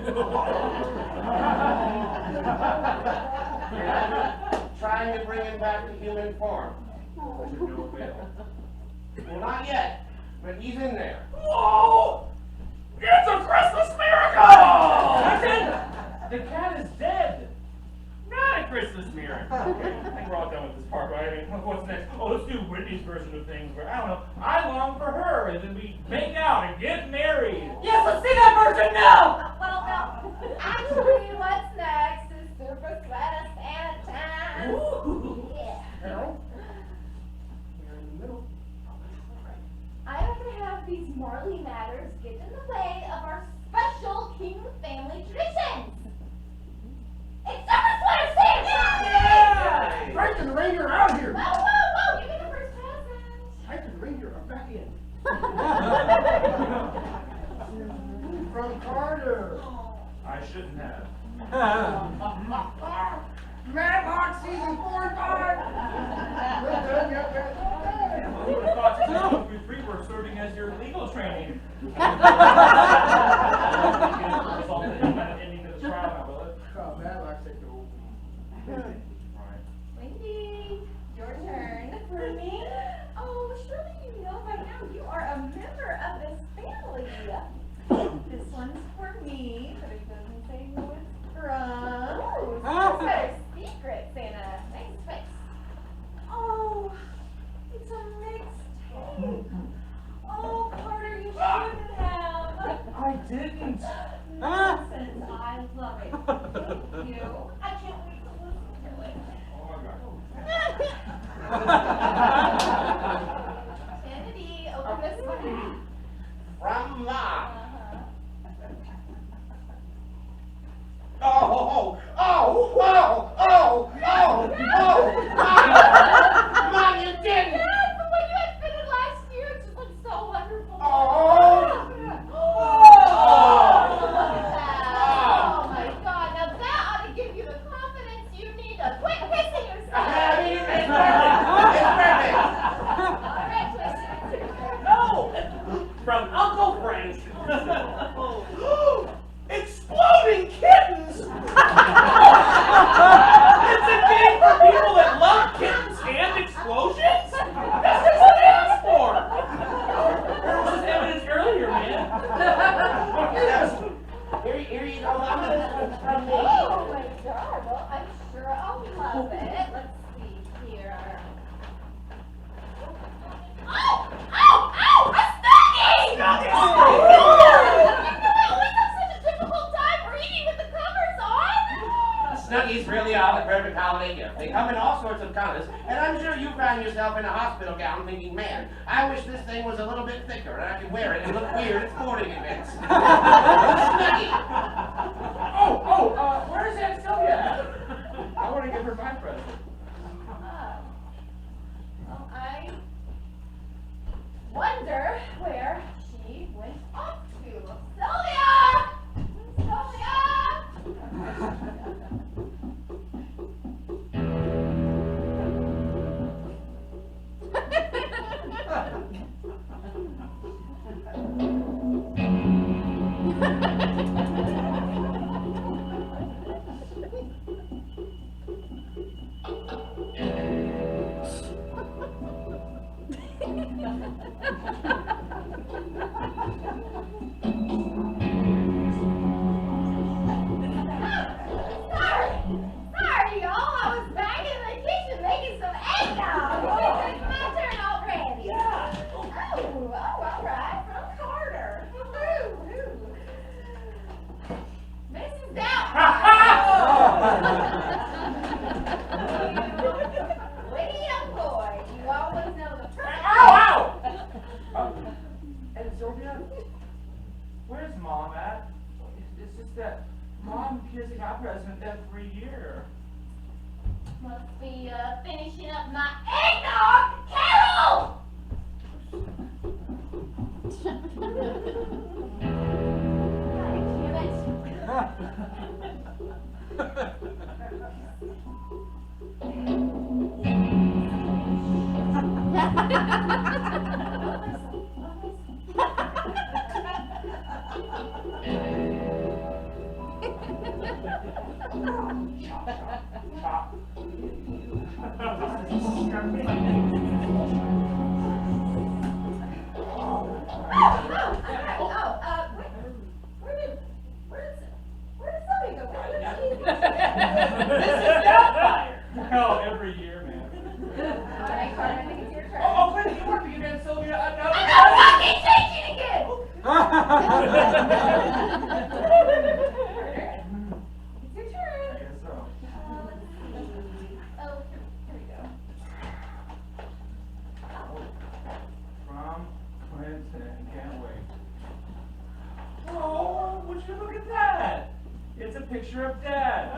S4: trying to bring him back to human form.
S2: But to no avail.
S4: Well, not yet, but he's in there.
S2: Whoa! It's a Christmas miracle! The cat is dead. Not a Christmas miracle. Okay, I think we're all done with this part, right? I mean, what's next? Oh, let's do Whitney's version of things where, I don't know, I long for her, and then we make out and get married.
S5: Yes, let's see that version now!
S3: Well, no. Actually, what's next is Super Sweat Santa time.
S2: Ooh.
S3: Yeah.
S1: Harold? You're in the middle.
S3: I'm not going to have these Marley matters get in the way of our special king family traditions. It's Super Sweater Santa!
S2: Yeah!
S1: Frank and the Ranger are out here!
S3: Whoa, whoa, whoa! Give me the first present.
S1: Frank and the Ranger are back in. From Carter.
S2: I shouldn't have.
S1: Matlock season 4 and 5. Well done,
S2: Who would have thought season 1 through 3 were serving as your legal training? Ending to the trial, now, will it?
S1: Matlock take the whole thing.
S3: Wendy, your turn. For me? Oh, surely you know by now you are a member of this family. This one's for me, but it doesn't say who it's from. Oh, Sweater Secret, Santa. Nice face. Oh, it's a mixed
S5: Thank you. I can't wait to listen to it.
S2: Oh my God.
S3: Kennedy, open this one.
S4: From Mom.
S3: Uh-huh.
S4: Oh, oh, oh, oh, oh, oh, oh, Mom, you didn't.
S3: Yes, the way you had fitted last year, it just looked so wonderful.
S4: Oh.
S3: Oh my God, now that ought to give you the confidence you need to quit kissing yourself.
S4: I mean, it's perfect. It's perfect.
S3: All right, Twister.
S2: No! From Uncle Frank. Exploding kittens! It's a game for people that love kittens and explosions? That's just what I asked for! There was this evidence earlier, man.
S4: Here you go, Mom. This one's from me.
S3: Oh my God, well, I'm sure I'll love it. Let's see here. Oh! Ow! Ow! A Snuggie! You know, I always have such a difficult time reading with the covers on.
S4: Snuggies really are the perfect holiday gift. They come in all sorts of colors, and I'm sure you found yourself in a hospital gown thinking, man, I wish this thing was a little bit thicker and I could wear it and look weird at sporting events. Snuggie!
S2: Where's Aunt Sylvia? I want to give her my present.
S3: Well, I wonder where she went off to. Sylvia! Sylvia! Sorry, y'all. I was back in the kitchen making some eggnog. It's my turn already.
S2: Yeah.
S3: Oh, all right. From Carter. Woo-hoo. Mrs. Doubtfire. Lady young boy, you always know the truth.
S2: Ow! Aunt Sylvia? Where's Mom at? It's just that Mom gives me my present every year.
S3: Must be finishing up my eggnog. Carol! Where did Zoe go?
S2: This is Doubtfire! Oh, every year, man.
S3: All right, Carter, I think it's your turn.
S2: Oh, wait, you want to give Aunt Sylvia another
S3: I'm not fucking changing again! It's your turn.
S2: I guess so.
S3: Let's see. Oh, here we go.
S2: From Clinton, can't wait. Oh, would you look at that? It's a picture of Dad.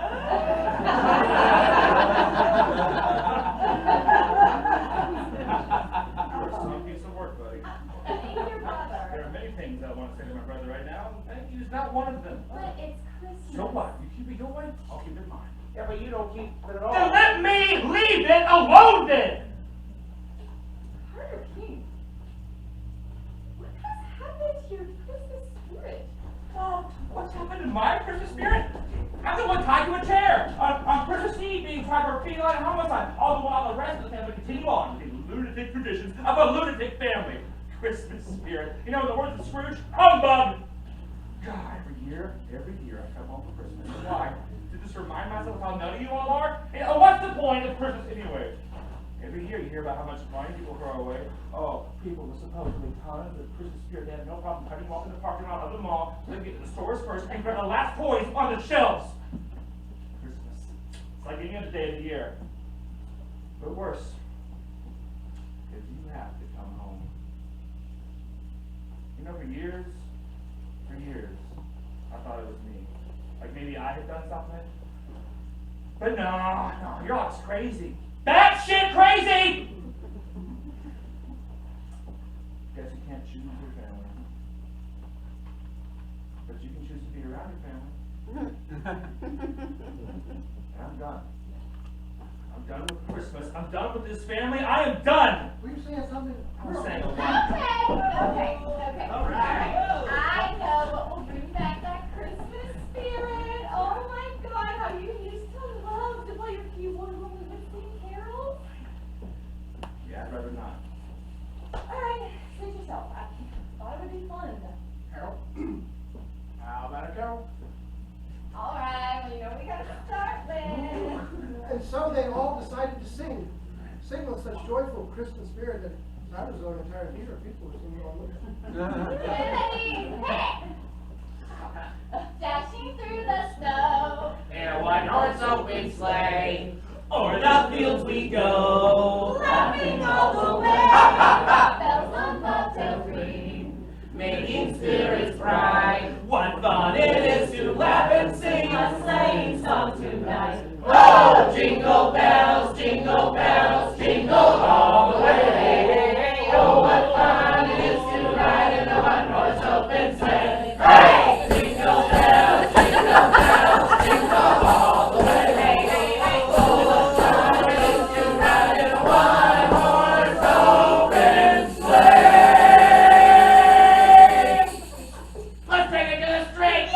S2: You're some piece of work, buddy.
S3: Thank your
S2: There
S3: brother.
S2: are many things I want to say to my brother right now. Thank you is not one of them.
S3: But it's Christmas.
S2: So what? You keep it your way, I'll keep it mine.
S4: Yeah, but you don't keep it at all.
S2: Then let me leave it alone then!
S3: Carter King. What has happened to your Christmas spirit?
S2: Oh, what's happened to my Christmas spirit? I'm the one tied to a chair on Christmas Eve being tried for penal homicide, all the while the rest of the family continue on with the lunatic traditions of a lunatic family. Christmas spirit. You know, in the words of Scrooge, humbug! God, every year I come home for Christmas. Why? To just remind myself how nutty you all are? And, what's the point of Christmas anyway? Every year you hear about how much money people throw away. Oh, people with supposedly tons of Christmas spirit, they have no problem cutting off in the parking lot of the mall, so they get to the stores first and grab the last toys on the shelves. Independence Day of the year. But worse, because you have to come home. You know, for years, I thought it was me. Like maybe I had done something. But no, you're all just crazy. That shit crazy! Guess you can't choose your family. But you can choose to be around your family. And I'm done. I'm done with Christmas. I'm done with this family. I am done!
S1: Were you saying something?
S2: I'm saying a lot.
S3: Okay.
S2: All right.
S3: I know what will bring back that Christmas spirit. Oh my God, how you used to love to play your keyboard when we would sing carols.
S2: Yeah, I'd rather not.
S3: Alright, suit yourself. I thought it would be fun.
S1: Carol? How about a carol?
S3: Alright, well you know we gotta start then.
S1: And so they all decided to sing with such joyful Christmas spirit that I was on an entire theater of people who were singing along with it.
S3: Ready, hit! Dashing through the snow.
S4: In a one-horse open sleigh.
S2: O'er the fields we go.
S3: Laughing all the way. Bells on bobtail ring.
S4: Making spirits bright.
S2: What fun it is to laugh and sing a sleighing song tonight.
S4: Oh, jingle bells, jingle all the way. Oh, what fun it is to ride in a one-horse open sleigh. Hey! Jingle bells, jingle all the way. Oh, what fun it is to ride in a one-horse open sleigh. Let's take it to the street.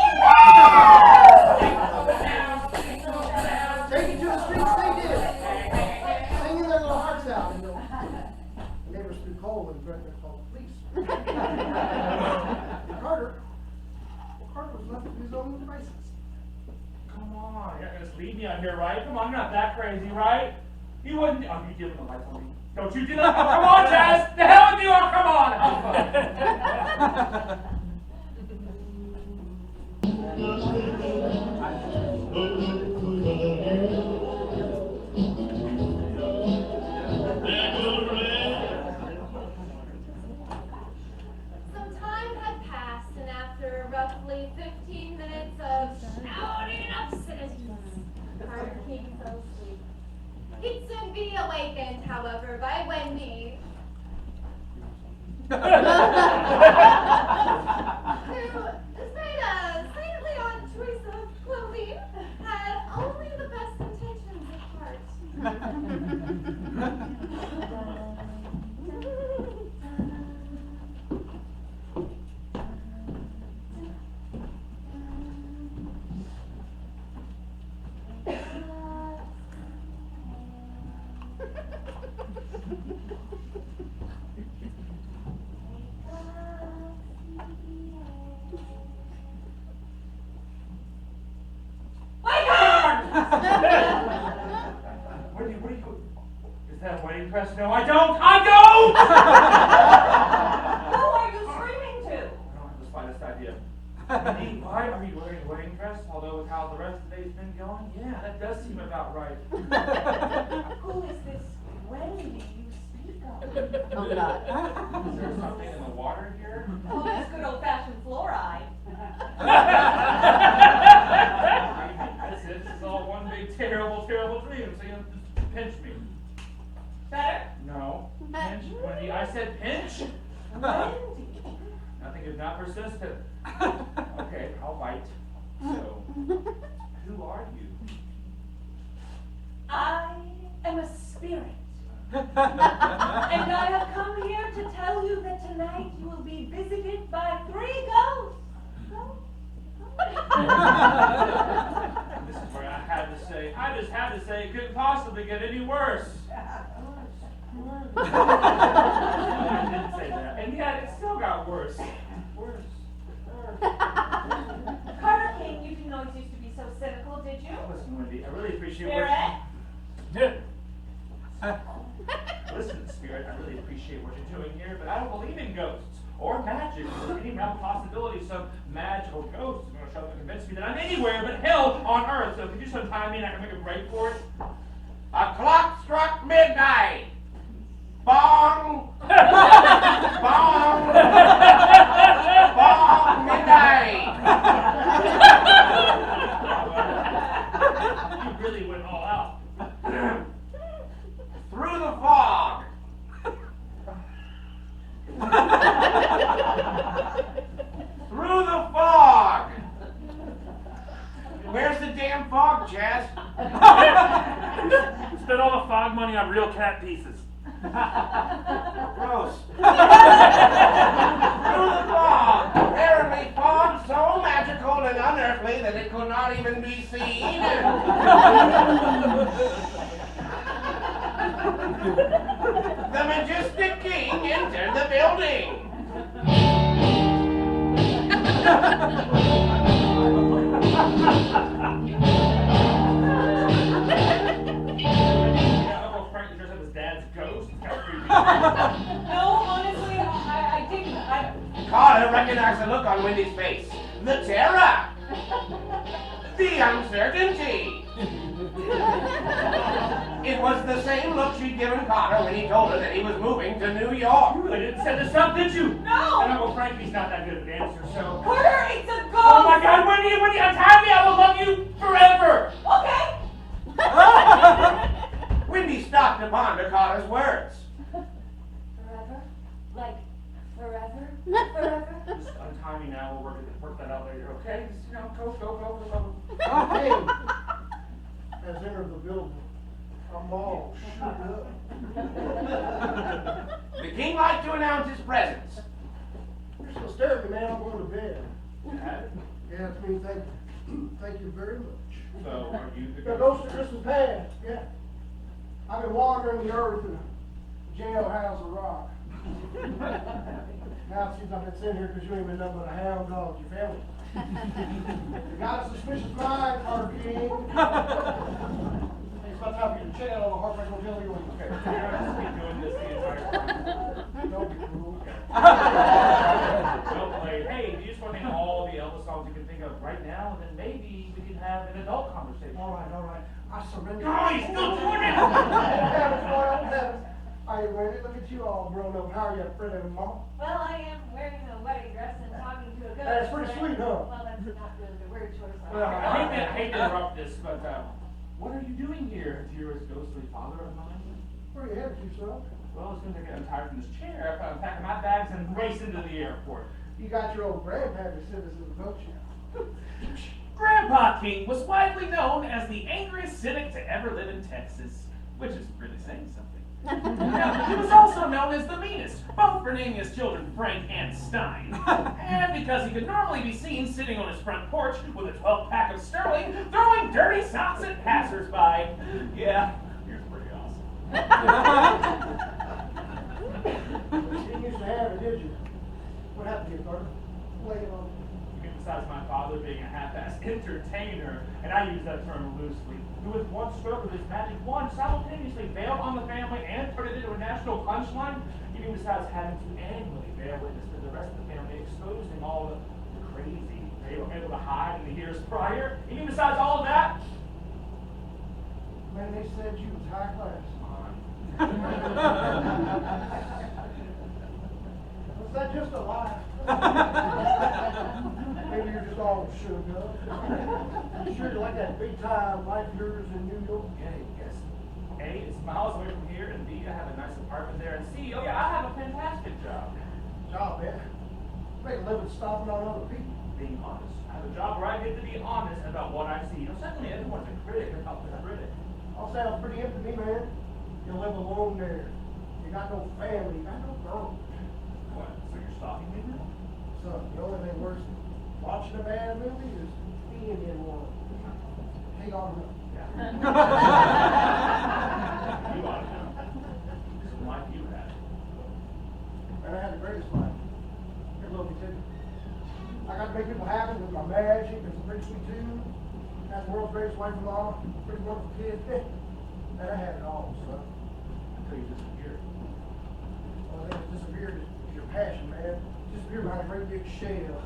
S1: Take it to the streets they did. Singing their little hearts out. And the neighbors threw coal and threatened to call the police. Carter was left to his own devices.
S2: Come on, you're not gonna just leave me out here, right? Come on, you're not that crazy, right? You wouldn't. Oh, you did the lights on me. Don't you do that? Oh, come on, Chaz! The hell with you! Oh, come on!
S3: Some time had passed, and after roughly 15 minutes of shouting obscenities, Carter King fell asleep. He'd soon be awakened, however, by Wendy, who, despite a slightly odd choice of clothing, had only the best intentions at heart.
S2: What do you, is that a wedding dress? No, I don't! I don't!
S5: Who are you screaming to?
S2: I don't have the slightest idea. Wendy, why are you wearing a wedding dress? Although with how the rest of the day's been going, yeah, that does seem about right.
S5: Who is this Wendy you speak of?
S7: Oh, God.
S2: Is there something in the water here?
S5: Oh, it's good old-fashioned fluoride.
S2: That's it. This is all one big terrible, terrible dream. So you just pinch me.
S5: Better?
S2: No. Pinch, Wendy. I said pinch.
S5: Wendy.
S2: Nothing is not persistent. Okay, I'll bite. So, who are you?
S5: I am a spirit. And I have come here to tell you that tonight you will be visited by 3 ghosts.
S2: This is where I just had to say it couldn't possibly get any worse. No, I didn't say that. And yet it still got worse. Worse.
S5: Carter King, you didn't always used to be so cynical, did you?
S2: Listen, Wendy, I really appreciate
S5: Spirit?
S2: Listen, Spirit, I really appreciate what you're doing here, but I don't believe in ghosts or magic or any real possibility some magical ghost is going to show up and convince me that I'm anywhere but hell on earth. So could you sometime me and I can make a break for it?
S4: struck midnight. Bong! Bong! Bong! Midnight!
S2: You really went all out.
S4: Through the fog. Through the fog. Where's the damn fog, Chaz?
S2: Spent all the fog money on real cat pieces.
S4: Gross. Through the fog. Apparently fog so magical and unearthly that it could not even be seen. The majestic king entered the building.
S2: Uncle Frank dressed up as Dad's ghost. It's kind of creepy.
S5: No, honestly, I didn't.
S4: Carter recognized the look on Wendy's face. The terror. The uncertainty. It was the same look she'd given Carter when he told her that he was moving to New York.
S2: You really didn't set this up, did you?
S5: No!
S2: And Uncle Frankie's not that good of a dancer, so...
S5: Carter, it's a ghost!
S2: Oh my God, Wendy, untie me! I will love you forever!
S5: Okay!
S4: Wendy stopped to ponder Carter's words.
S5: Forever? Like, forever? Forever?
S2: Just untie me now, we'll work that out later, okay? Just, go.
S1: Hey, has entered the building. I'm all shook up.
S4: The king liked to announce his presence.
S1: You're still staring at me, man. I'm going to bed.
S2: Dad?
S1: Yeah, it's me. Thank you very much.
S2: So, are you the
S1: The
S2: ghost?
S1: ghost of Christmas past, yeah. I've been wandering the earth in a jailhouse of rock. Now it seems I've been sitting here because you ain't been nothing but a hound dog, your family. You got a suspicious mind, Carter King. It's about time for you to check out all the Heartbreak Hotel you're with.
S2: Okay, so you're gonna keep doing this the entire time.
S1: Don't be cruel.
S2: Well played. Hey, if you just want to name all the Elvis songs you can think of right now, then maybe we can have an adult conversation.
S1: All right. I surrender.
S2: Oh, he's still doing it!
S1: Heavens, boy, oh heavens. Are you ready? Look at you all grown up. How are you, Fred and Mama?
S5: Well, I am wearing a wedding dress and talking to a ghost.
S1: That's pretty sweet, huh?
S5: Well, that's not really the word choice.
S1: Well,
S2: I hate to interrupt this, but what are you doing here, dearest ghostly father of mine?
S1: Where are you headed to, son?
S2: Well, as soon as I get untired from this chair, I'm packing my bags and race into the airport.
S1: You got your old grandpappy citizen, don't you?
S2: Grandpa King was widely known as the angriest cynic to ever live in Texas, which is really saying something. Now, he was also known as the meanest, both for naming his children Frank and Stein, and because he could normally be seen sitting on his front porch with a 12-pack of Sterling, throwing dirty socks at passersby. Yeah, you're pretty awesome.
S1: You didn't used to have it, did you? What happened to you, Carter? Lay it on.
S2: Besides my father being a half-assed entertainer, and I use that term loosely, who with one stroke of his magic wand simultaneously bailed on the family and turned it into a national punchline, even besides having to annually bear witness to the rest of the family exposing all the crazy they were able to hide in the years prior, even besides all of that.
S1: Man, they said you was high class. Was that just a lie? Maybe you're just all shook up. You sure you like that big time life of yours in New York?
S2: Yeah, yes. A, it's miles away from here, and B, I have a nice apartment there, and C, oh yeah, I have a fantastic job.
S1: Job, man. Make a living stopping on other people.
S2: Being honest. I have a job where I get to be honest about what I see. Certainly everyone's a critic about the critic.
S1: All sounds pretty empty to me, man. You live alone there. You got no family. You got no girl.
S2: What? So you're stalking me now?
S1: So the only thing worse than watching a bad movie is being in one. Take on it.
S2: You ought to know. Some life you had.
S1: And I had the greatest life. Here, look, too. I got to make people happy with my magic and some pretty sweet tunes. Had the world's greatest wife and mom, pretty wonderful kids. And I had it all, son.
S2: Until you disappeared.
S1: Well, then it disappeared is your passion, man. Disappeared behind a great big shell.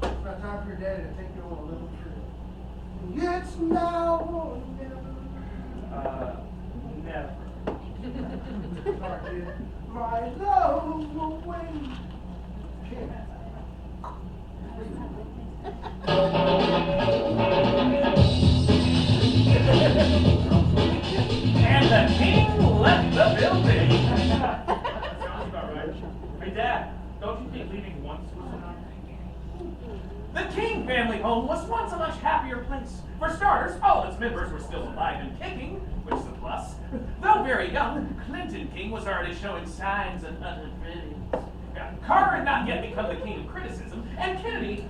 S1: It's about time for your daddy to take you on a little trip. And it's now or never.
S2: Never.
S1: my love away. King.
S2: And the king left the building. Sounds about right. Hey, Dad, don't you think leaving once was enough? The King family home was once a much happier place. For starters, all its members were still alive and kicking, which is a plus. Though very young, Clinton King was already showing signs of utter brilliance. Carter had not yet become the king of criticism, and Kennedy,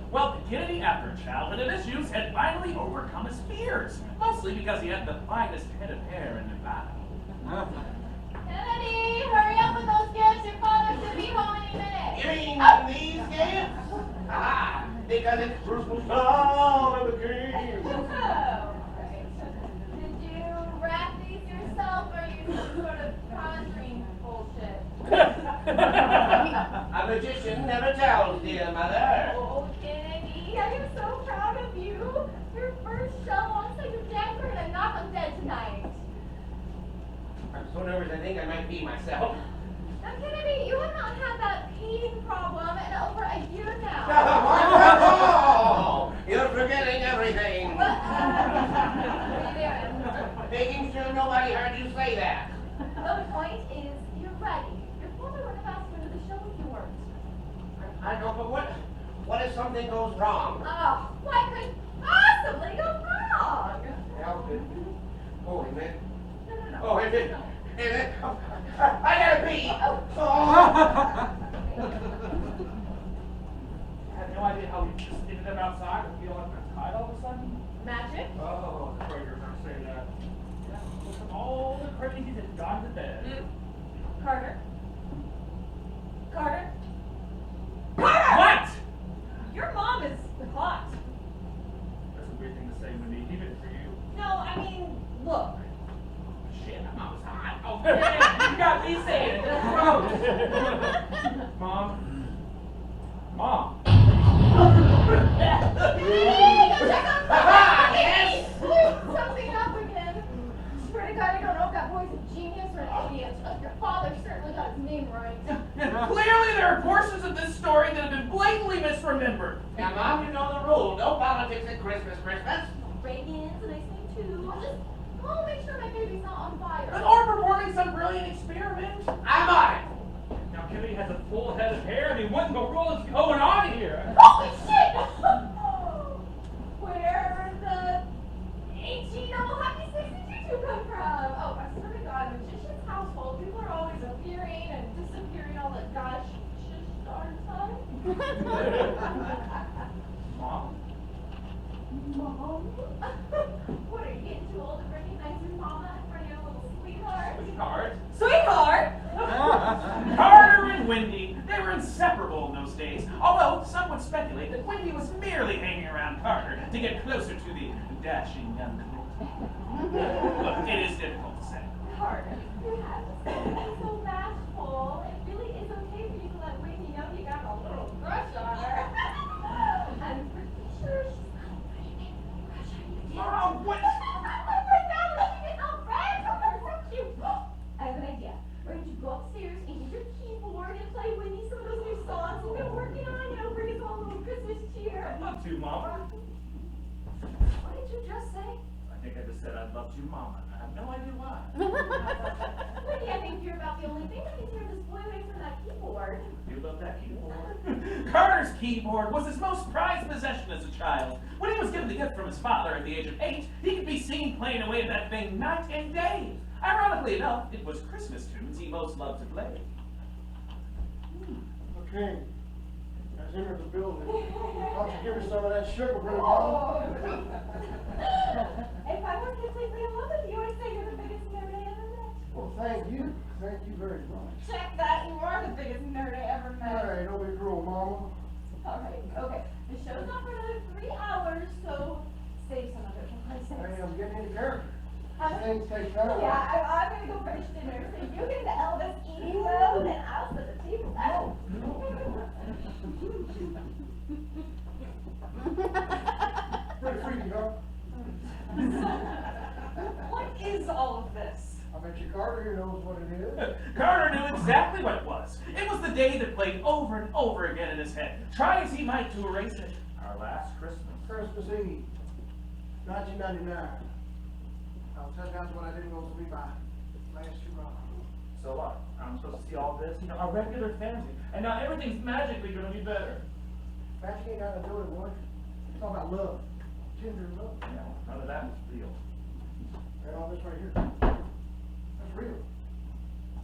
S2: after childhood issues, had finally overcome his fears, mostly because he had the finest head of hair in Nevada.
S3: Kennedy, hurry up with those gifts. Your father should be home any minute.
S4: You mean these gifts? Aha! Because it's Christmas time of the king.
S3: Oh, right. Did you wrap these yourself, or are you some sort of conjuring bullshit?
S4: A magician never tells, dear mother.
S3: Oh, Kennedy, I am so proud of you. Your first show alongside your dad, we're gonna knock him dead tonight.
S4: I'm so nervous I think I might pee myself.
S3: Now, Kennedy, you have not had that peeing problem in over a year now.
S4: Oh, you're forgetting everything.
S3: What are you doing?
S4: Making sure nobody heard you say that.
S3: The point is, you're ready. Your father would have asked you into the show if you weren't.
S4: I know, but what if something goes wrong?
S3: Oh, what could possibly go wrong?
S4: Help it. Holy man.
S3: No.
S4: Oh, is it? I gotta pee.
S2: I have no idea how we just ended up outside and feel like we're tied all of a sudden.
S3: Magic?
S2: Oh, the Kroger's not saying that. Yeah, listen, all the crazies had gone to bed.
S3: Carter? Carter?
S2: What?
S5: Your mom is hot.
S2: That's a weird thing to say, Wendy, even for you.
S5: No, I mean, look.
S2: Shit, my mom's hot. Oh, you got me saying it. That's gross. Mom?
S4: Yes!
S3: Something up again. Swear to God, I don't know if that boy's a genius or an idiot. Your father certainly got his name right.
S2: Clearly, there are portions of this story that have been blatantly misremembered.
S4: Now, Mom, you know the rule. No politics at Christmas.
S3: Reagan's a nice name too. Just I'll make sure my baby's not on fire.
S2: Or performing some brilliant experiment.
S4: I'm on it.
S2: Now, Kennedy has a full head of hair. I mean, what in the world is going on here?
S3: Holy shit! Where the 1862 come from? Oh, I swear to God, magician's household, people are always appearing and disappearing all the gosh darn time.
S2: Mom?
S3: Mom? What, are you getting too old to recognize your mama in front of your little sweetheart?
S2: Sweetheart?
S5: Sweetheart!
S2: Carter and Wendy, they were inseparable in those days. Although some would speculate that Wendy was merely hanging around Carter to get closer to the dashing young Clinton. Look, it is difficult to say.
S3: Carter, you have to so bashful. It really is okay for you to let Wendy know you got a little crush on her. I'm pretty sure she's got a pretty big crush on you.
S2: Mom, what?
S3: Oh my God, look at how red! Oh, they're so cute. I have an idea. Why don't you go upstairs and get your keyboard and play Wendy some of those new songs we've been working on, bring us all a little Christmas cheer.
S2: I'd love to, Mama.
S3: What did you just say?
S2: I think I just said I'd love to, Mama. I have no idea why.
S3: Wendy, I think you're about the only thing that can tear this boy away from that keyboard.
S2: You love that keyboard. Carter's keyboard was his most prized possession as a child. When he was given the gift from his father at the age of 8, he could be seen playing away at that thing night and day. Ironically enough, it was Christmas tunes he most loved to play.
S1: Okay. Guys, enter the building. Why don't you give me some of that sugar, Brother Mom?
S3: If I was completely in love with you, I'd say you're the biggest nerd I ever met.
S1: Well, thank you. Thank you very much.
S3: Check that, you are the biggest nerd I ever met.
S1: All right, don't be cruel, Mama.
S3: Alright, okay. The show's not for another 3 hours, so save some of it for Christmas.
S1: Hey, I'm getting into character.
S3: Huh?
S1: Things take time.
S3: Yeah, I'm gonna go finish dinner. So you get into Elvis eating mode, and I'll set the table out.
S1: Pretty freaky, huh?
S5: What is all of this?
S1: I bet you Carter here knows what it is.
S2: Carter knew exactly what it was. It was the day that played over and over again in his head. Try as he might to erase it. Our last Christmas.
S1: Christmas Eve, 1999. I'll tell you that's what I didn't go to sleep by last July.
S2: So what? I'm supposed to see all this? You know, a regular family. And now everything's magically gonna be better.
S1: Magic ain't got to do it, boy. It's all about love. Tender love.
S2: No, none of that was real.
S1: And all this right here. That's real.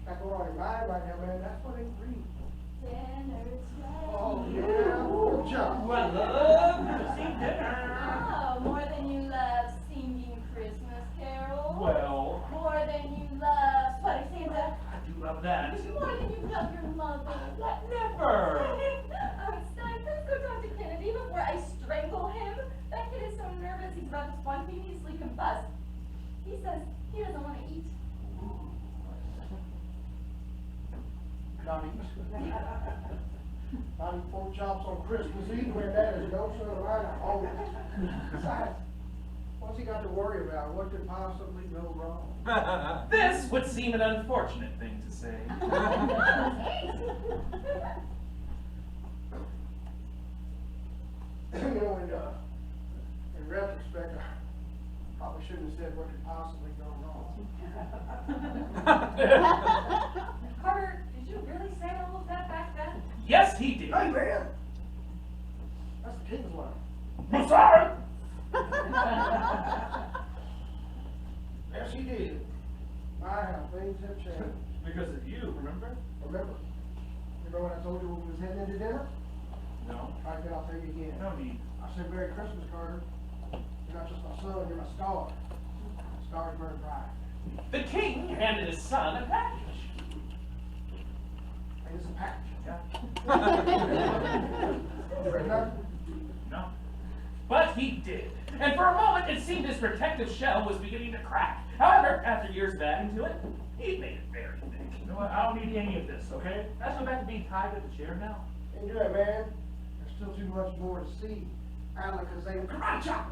S1: That's going on in your mind right now, man. That's what ain't real. Oh, yeah. Good job.
S2: Well, love to see dinner.
S3: Oh, more than you love singing Christmas carols?
S2: Well,
S3: More than you love Sweater Santa?
S2: I do love that.
S3: More than you love your mother?
S2: What? Never.
S3: Stein, let's go talk to Kennedy before I strangle him. That kid is so nervous he's about to spontaneously combust. He says he doesn't want to eat.
S1: Not eat. Not eat pork chops on Christmas Eve when that is no son of mine. Oh, besides, what's he got to worry about? What could possibly go wrong?
S2: This would seem an unfortunate thing to say.
S1: You know, in retrospect, I probably shouldn't have said what could possibly go wrong.
S5: Carter, did you really say all of that back then?
S2: Yes, he did.
S1: Hey, man! That's the king's line.
S2: I'm sorry.
S1: Yes, he did. My, how things have changed.
S2: Because of you, remember?
S1: Remember when I told you when we was heading into dinner?
S2: No.
S1: Right then, I'll tell you again.
S2: No need.
S1: I said, Merry Christmas, Carter. You're not just my son, you're my star. Stars burn bright.
S2: The king handed his son a package.
S1: And it's a package.
S2: Yeah.
S1: There's nothing.
S2: No. But he did. And for a moment, it seemed his protective shell was beginning to crack. However, after years of adding to it, he made it very thick. You know what? I don't need any of this, okay? Let's go back to being tied to the chair now.
S1: Can't do that, man. There's still too much more to see. Alakazam, karate chop!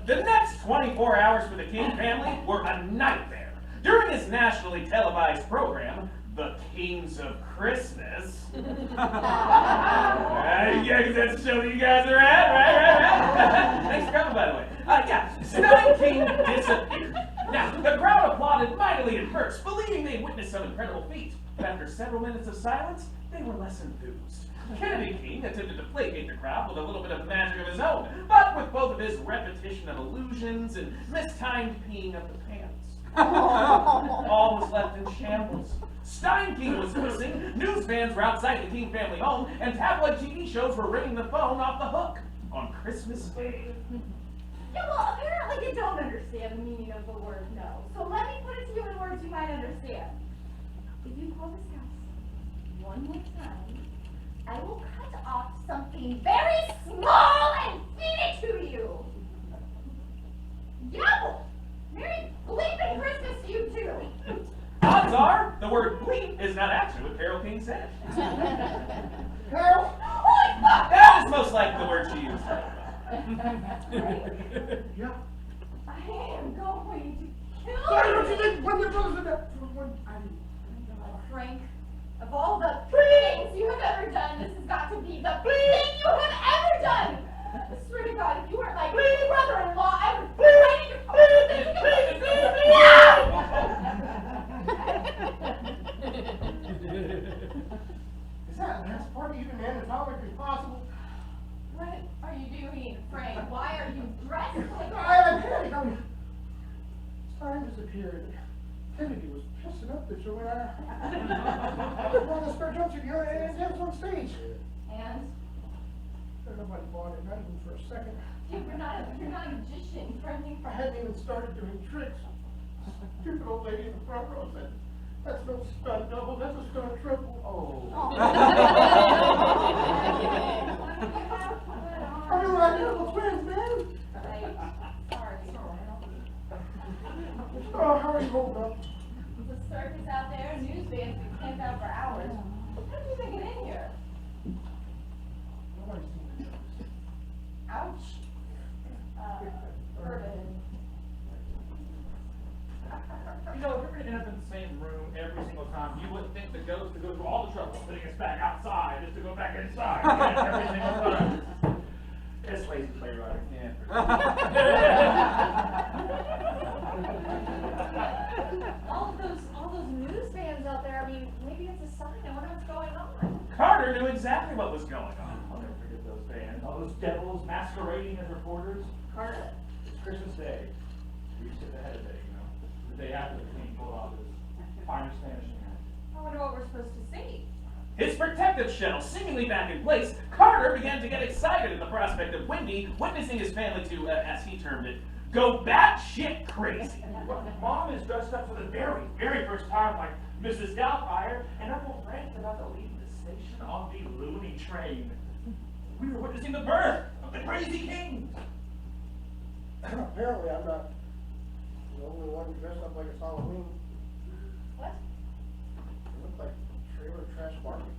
S2: The next 24 hours for the King family were a nightmare. During his nationally televised program, The Kings of Christmas. Yeah, because that's the show that you guys are at, right? Thanks for coming, by the way. Stein King disappeared. Now, the crowd applauded mightily at first, believing they'd witnessed some incredible feat. But after several minutes of silence, they were less enthused. Kennedy King attempted to placate the crowd with a little bit of magic of his own, but with both of his repetition of illusions and mistimed peeing of the pants. All was left in shambles. Stein King was missing, news vans were outside the King family home, and tabloid TV shows were ringing the phone off the hook on Christmas Day.
S3: Yeah, well, apparently you don't understand the meaning of the word no. So let me put it to you in words you might understand. If you call this house one more time, I will cut off something very small and feed it to you. Yeah, Merry bleeping Christmas to you too.
S2: Odds are, the word bleep is not actually what Carol King said.
S1: Carol?
S3: Holy fuck!
S2: That is most likely the word she used.
S1: Yeah.
S3: I am going to kill
S1: Why don't you
S3: you.
S1: think when your brother's in that?
S3: Frank, of all the things you have ever done, this has got to be the thing you have ever done. I swear to God, if you weren't my brother-in-law, I would fight in your
S1: Is that last part even anatomically possible?
S3: What are you doing, Frank? Why are you dressed like
S1: I mean, time disappeared. Kennedy was pissing up the joint. I brought the spare jump to the other and dance on stage.
S3: And
S1: Nobody bought it, not even for a second.
S3: you're not a magician, Frank.
S1: I hadn't even started doing tricks. Stupid old lady in the front row said, "That's no stunt double, that's a stunt triple." Oh. I mean, we're identical twins, man.
S3: Sorry.
S1: Oh, how are you holding up?
S3: Sir, circus out there, news vans could camp out for hours. How did you even get in here?
S1: Nobody's seen the jokes.
S3: Ouch. Urban.
S2: You know, if we're gonna end up in the same room every single time, you wouldn't think the ghost would go through all the trouble of putting us back outside just to go back inside every single time. It's lazy playwriting, yeah.
S3: all those news vans out there, I mean, maybe it's a sign. I wonder what's going on.
S2: Carter knew exactly what was going on. I'll never forget those bands, all those devils masquerading as reporters.
S3: Carter?
S2: It's Christmas Day. We used to have ahead of it, you know. The day after the King pulled off his finest vanishing act.
S3: I wonder what we're supposed to see.
S2: His protective shell seemingly back in place, Carter began to get excited at the prospect of Wendy witnessing his family to, as he termed it, go batshit crazy. Mom is dressed up for the very, very first time like Mrs. Doubtfire, and Uncle Frank's about to leave the station on the loony train. We were witnessing the birth of the crazy king.
S1: Apparently, I'm not the only one dressed up like it's Halloween.
S3: What?
S1: It looked like trailer trash Barbie.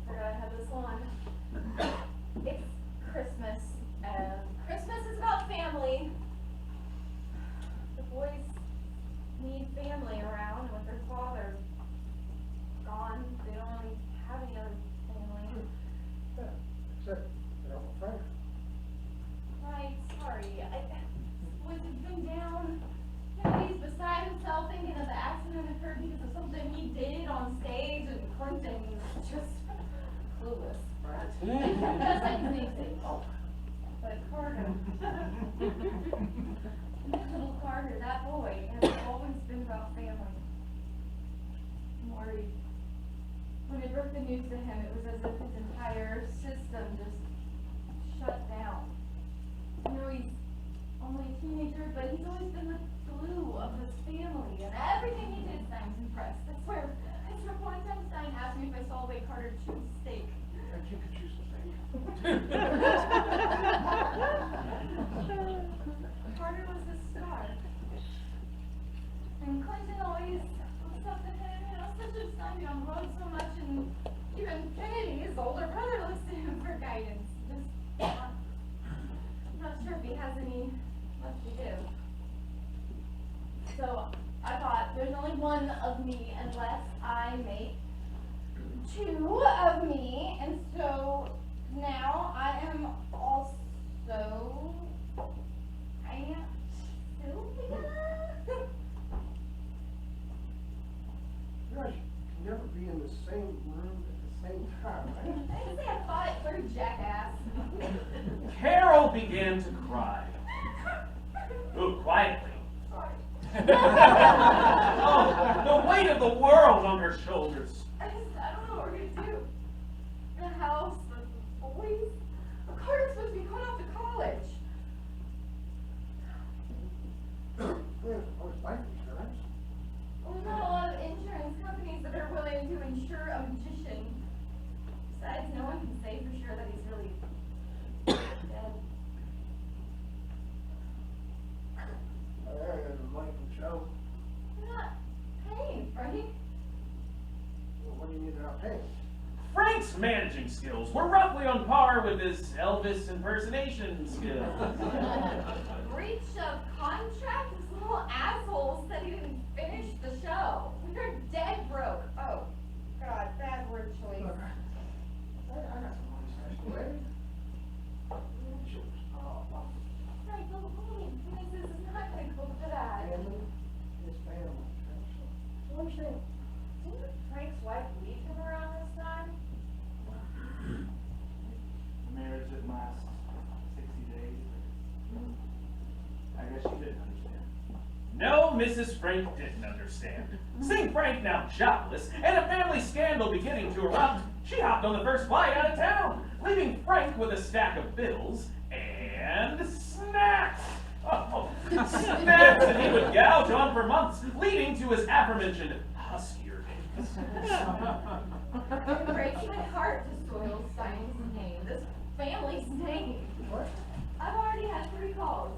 S3: Forgot I had this on. It's Christmas. Christmas is about family. The boys need family around with their father gone. They don't really have any other family.
S1: Yeah, except their Uncle Frank.
S3: Right, sorry. Boys have been down. He's beside himself thinking that the accident occurred because of something he did on stage, and Clinton is just clueless. That's like his namesake. Oh. But Carter, little Carter, that boy, has always been about family. I'm worried. When I broke the news to him, it was as if his entire system just shut down. I know he's only a teenager, but he's always been the glue of his family, and everything he did, Stein's impressed. I swear, one time Stein asked me if I saw the way Carter chewed steak.
S1: And you could choose the thing.
S3: Carter was the star. And Clinton always looks up to him, you know, especially if Stein be on the road so much, and even Kennedy, his older brother, looks to him for guidance. Just not sure if he has any left to give. So I thought there's only one of me unless I make two of me, and so now I am also Aunt Sylvia.
S1: You guys can never be in the same room at the same time, right?
S3: I didn't say I thought it through, jackass.
S2: Carol began to cry. Oh, quietly.
S3: Sorry.
S2: Oh, the weight of the world on her shoulders.
S3: I don't know what we're gonna do. The house, the boys. Carter's supposed to be going off to college.
S1: There's always life insurance.
S3: Well, there's not a lot of insurance companies that are willing to insure a magician. Besides, no one can say for sure that he's really dead.
S1: There's a money from show.
S3: You're not paying, Frank.
S1: Well, what do you need to not pay?
S2: Frank's managing skills were roughly on par with his Elvis impersonation skills.
S3: Breach of contract? This little asshole said he didn't finish the show. We're dead broke. Oh, God, bad word choice.
S1: Look, I got some money stashed away.
S3: Frank, believe me, this is not going to go to that.
S1: Family is family. So I'm saying,
S3: Didn't Frank's wife leave him around this time?
S2: Marriage didn't last 60 days. I guess she didn't understand. No, Mrs. Frank didn't understand. Seeing Frank now jobless and a family scandal beginning to erupt, she hopped on the first flight out of town, leaving Frank with a stack of bills and snacks. Oh, snacks that he would gouge on for months, leading to his aforementioned huskier days.
S3: It breaks my heart to soil Stein's name, this family's name.
S1: what?
S3: I've already had 3 calls,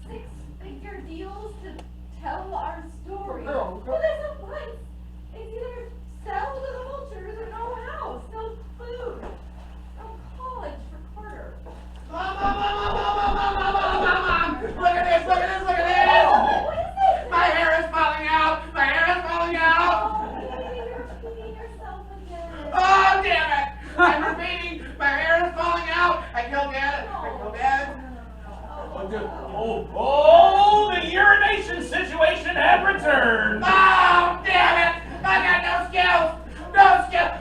S3: 6-figure deals to tell our story.
S6: burn.
S4: Oh, damn it! I got no skills! No skills!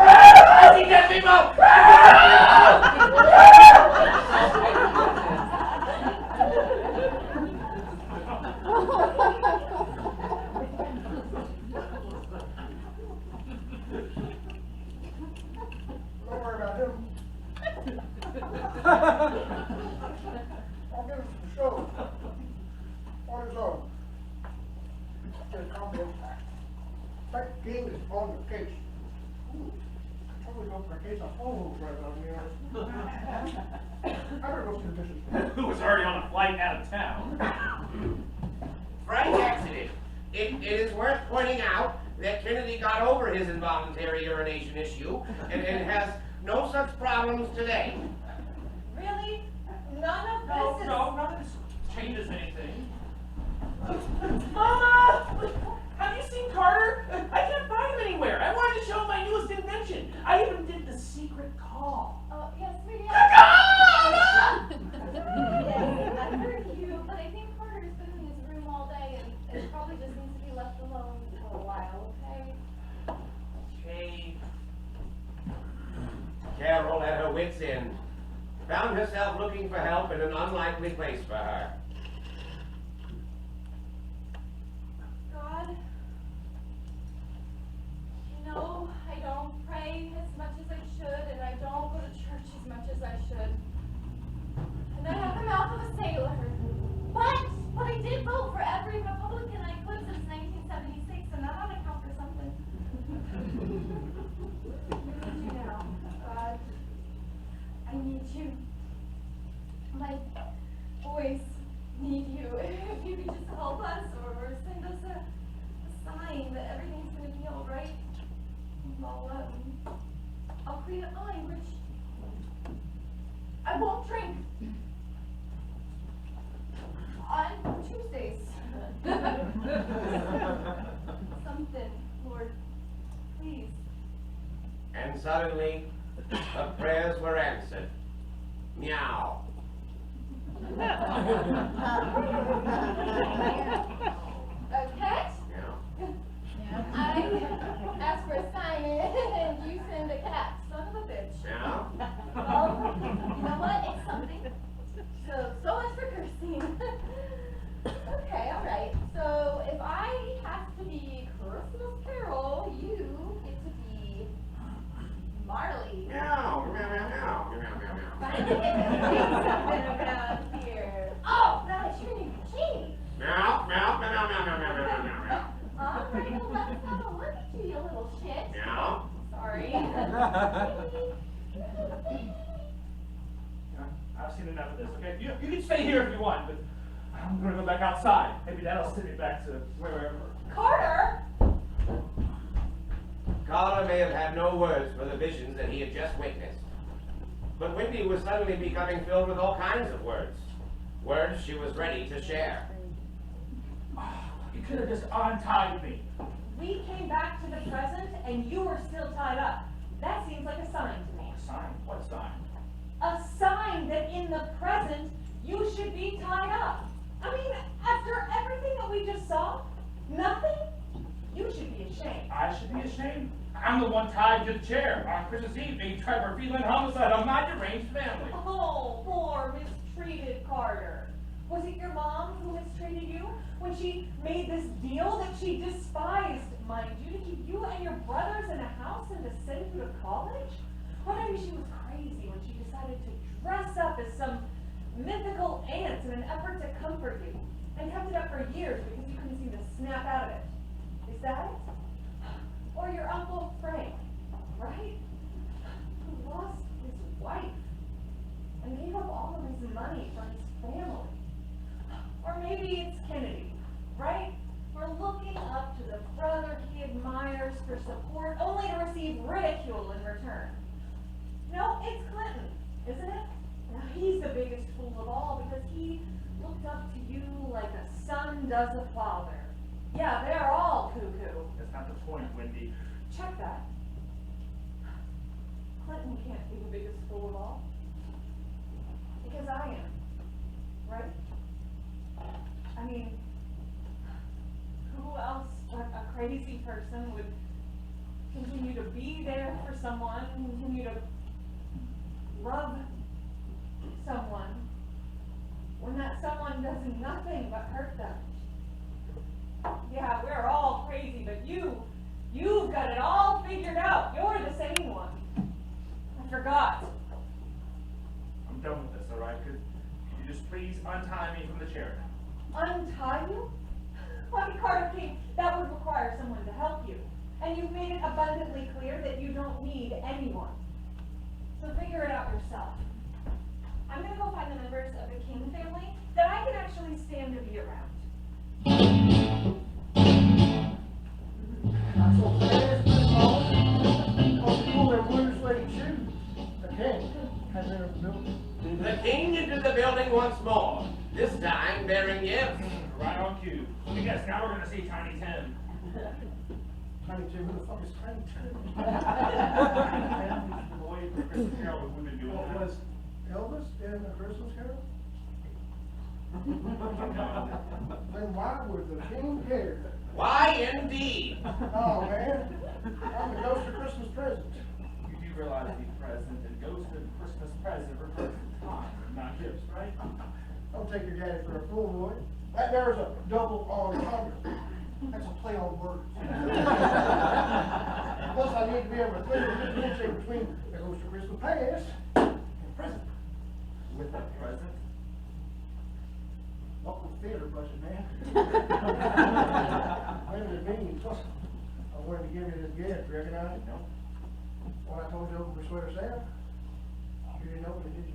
S4: I see dead people!
S1: Don't worry about him. I'll give him some show on his own. Get a confidence back. That game is on the case. Ooh, I totally go for a case of phones right now, to be honest. I better go see the dishes.
S6: Who was already on a flight out of town.
S4: Frank exited. It is worth pointing out that Kennedy got over his involuntary urination issue and has no such problems today.
S5: Really? None of
S2: No,
S5: this is...
S2: no, none of this changes anything. Mama! Have you seen Carter? I can't find him anywhere. I wanted to show him my newest invention. I even did the secret call.
S3: Oh, yes, sweetie.
S2: Ah!
S3: Yes, I heard you, but I think Carter's been in his room all day and probably just needs to be left alone for a while, okay?
S2: Okay.
S4: Carol, at her wits' end, found herself looking for help in an unlikely place for her.
S3: God, you know, I don't pray as much as I should, and I don't go to church as much as I should. And I have the mouth of a sailor. But I did vote for every Republican I could since 1976, and that ought to count for something. I need you now, God. I need you. My boys need you. If you could just help us or send us a sign that everything's going to be all right. I'll create a language. I won't drink. On Tuesdays. Something, Lord. Please.
S4: And suddenly, her prayers were answered. Meow.
S3: A cat?
S4: Meow.
S3: I asked for a sign and you send a cat. Son of a bitch.
S4: Meow.
S3: Well, you know what? It's something. So much for cursing. Okay, alright. So if I have to be Christmas Carol, you get to be Marley.
S4: Meow. Meow. Meow. Meow. Meow. Meow.
S3: Finally get to say something around here. Oh, that is your new key.
S4: Meow. Meow. Meow. Meow. Meow. Meow. Meow. Meow. Meow.
S3: Alright, well, let's have a look at you, you little shit.
S4: Meow.
S3: Sorry.
S2: I've seen enough of this, okay? You can stay here if you want, but I'm gonna go back outside. Maybe that'll send me back to wherever.
S3: Carter!
S4: Carter may have had no words for the visions that he had just witnessed. But Wendy was suddenly becoming filled with all kinds of words. Words she was ready to share.
S2: You could have just untied me.
S5: We came back to the present and you were still tied up. That seems like a sign to me.
S2: Sign? What sign?
S5: A sign that in the present you should be tied up. I mean, after everything that we just saw, nothing? You should be ashamed.
S2: I should be ashamed. I'm the one tied to the chair on Christmas Eve being tried for felon homicide on my deranged family.
S5: Oh, poor mistreated Carter. Was it your mom who mistreated you when she made this deal that she despised, mind you, to keep you and your brothers in a house and to send you to college? Or maybe she was crazy when she decided to dress up as some mythical aunt in an effort to comfort you and kept it up for years because you couldn't seem to snap out of it. Is that it? Or your Uncle Frank, right? Who lost his wife and gave up all of his money for his family. Or maybe it's Kennedy, right? We're looking up to the brother he admires for support only to receive ridicule in return. No, it's Clinton, isn't it? Now he's the biggest fool of all because he looked up to you like a son does a father. Yeah, they're all cuckoo.
S2: That's not the point, Wendy.
S5: Check that. Clinton can't be the biggest fool of all. Because I am. Right? I mean, crazy person would continue to be there for someone, continue to love someone, when that someone does nothing but hurt them. Yeah, we're all crazy, but you've got it all figured out. You're the sane one. I forgot.
S2: I'm done with this, all right? Could you just please untie me from the chair now?
S5: Untie you? Honey Carter King, that would require someone to help you. And you've made it abundantly clear that you don't need anyone. So figure it out yourself. I'm gonna go find the members of the King family that I can actually stand to be around.
S1: That's what fast football. Don't pull their blue suede shoes. The king has entered the building.
S4: The king entered the building once more, this time bearing gifts.
S2: Right on cue. I guess now we're gonna see Tiny Tim.
S1: Tiny Tim, who the fuck is Tiny Tim?
S2: The boy from Christmas Carol that we've been doing
S1: What
S2: that.
S1: was Elvis in A Christmas Carol? Then why would the king care?
S4: Why indeed?
S1: Oh man, I'm the ghost of Christmas present.
S2: You do realize the present and ghost of Christmas present refers to time, not gifts, right?
S1: Don't take your daddy for a fool, boy. That there's a double entendre. That's a play on words. Plus, I need to be able to differentiate between the ghost of Christmas past and present.
S2: With that present.
S1: Local theater budget, man. Limited means. I wanted to give you this gift. Recognize it? No. When I told you over for Sweater Sam, you didn't open it, did you?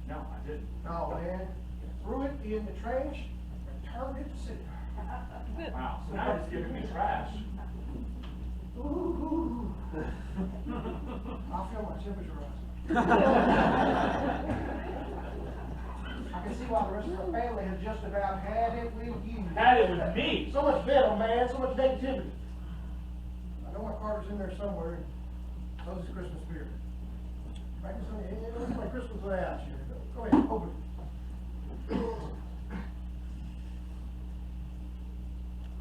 S2: No, I didn't.
S1: No, man. You threw it in the trash and turned it to cinder.
S2: Wow, so now you're just giving me trash.
S1: Ooh. I feel my temperature rising. I can see why the rest of our family has just about had it with you.
S2: Had it with me.
S1: So much venom, man. So much negativity. I know my Carter's in there somewhere. And so is the Christmas spirit. Practice on your head. Look at my Christmas layout here. Go ahead, open it.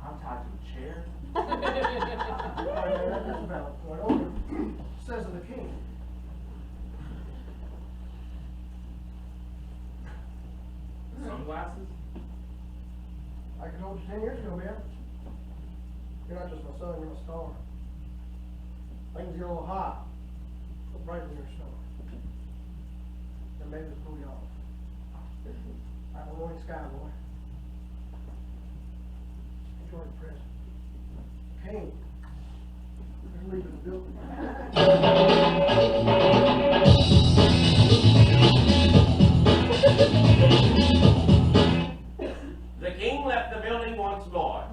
S2: I'm tied to a chair.
S1: All right, man, that's about point. Open it. Says of the king.
S2: Sunglasses?
S1: I could hold you 10 years ago, man. You're not just my son, you're my star. Things get a little hot. So brighten your star. And maybe it's cool y'all. I'm a rolling sky, boy. Enjoy the present. King. You're leaving the building.
S4: The king left the building once more.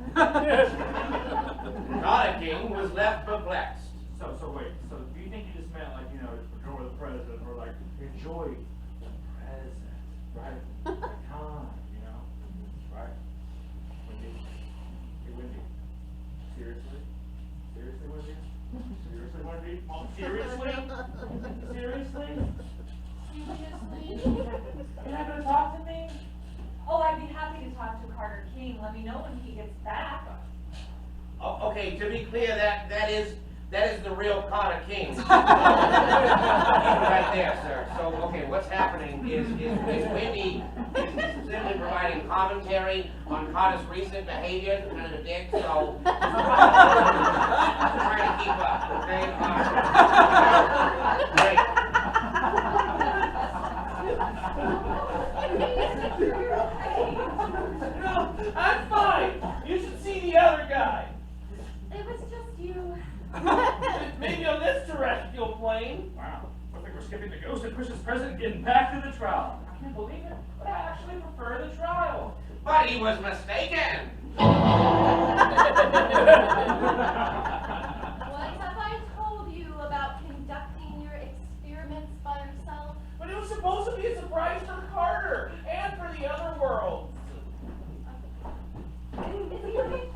S4: Not a king was left perplexed.
S2: So wait, so do you think you just meant like, enjoy the present or like enjoy the present, right? Like time, right? Wendy? Hey, Wendy. Seriously? Seriously, Wendy? Seriously, Wendy? Mom, seriously? Seriously? You're not gonna talk to me?
S5: Oh, I'd be happy to talk to Carter King. Let me know when he gets back.
S4: Oh, okay, to be clear, that is the real Carter King. Right there, sir. So, okay, what's happening is Wendy simply providing commentary on Carter's recent behavior, kind of a dick, so trying to keep up, okay? Great.
S2: No, I'm fine. You should see the other guy.
S3: It was just you.
S2: Maybe on this terrestrial plane. Wow. I think we're skipping the ghost and Christmas present and getting back to the trial. I can't believe it, but I actually prefer the trial.
S4: But he was mistaken.
S3: What have I told you about conducting your experiments by yourself?
S2: But it was supposed to be a surprise for Carter and for the other worlds.
S3: Is he okay?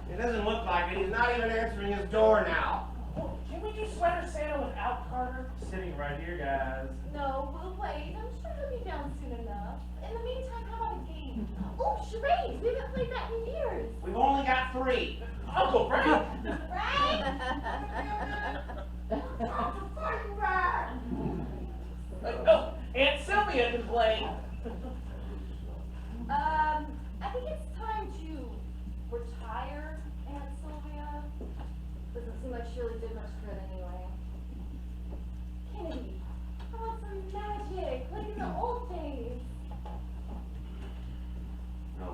S4: It doesn't look like it. He's not even answering his door now.
S2: Oh, can we do Sweater Santa without Carter? Sitting right here, guys.
S3: No, we'll wait. I'm sure he'll be down soon enough. In the meantime, how about a game? Oh, charades! We haven't played that in years.
S4: We've only got 3.
S2: I Uncle Frank!
S3: Right?
S1: I'm fighting back!
S2: Oh, Aunt Sylvia can play.
S3: I think it's time to retire, Aunt Sylvia. Doesn't seem like she really did much good anyway. Kennedy, how about some magic, like in the old days?
S4: No.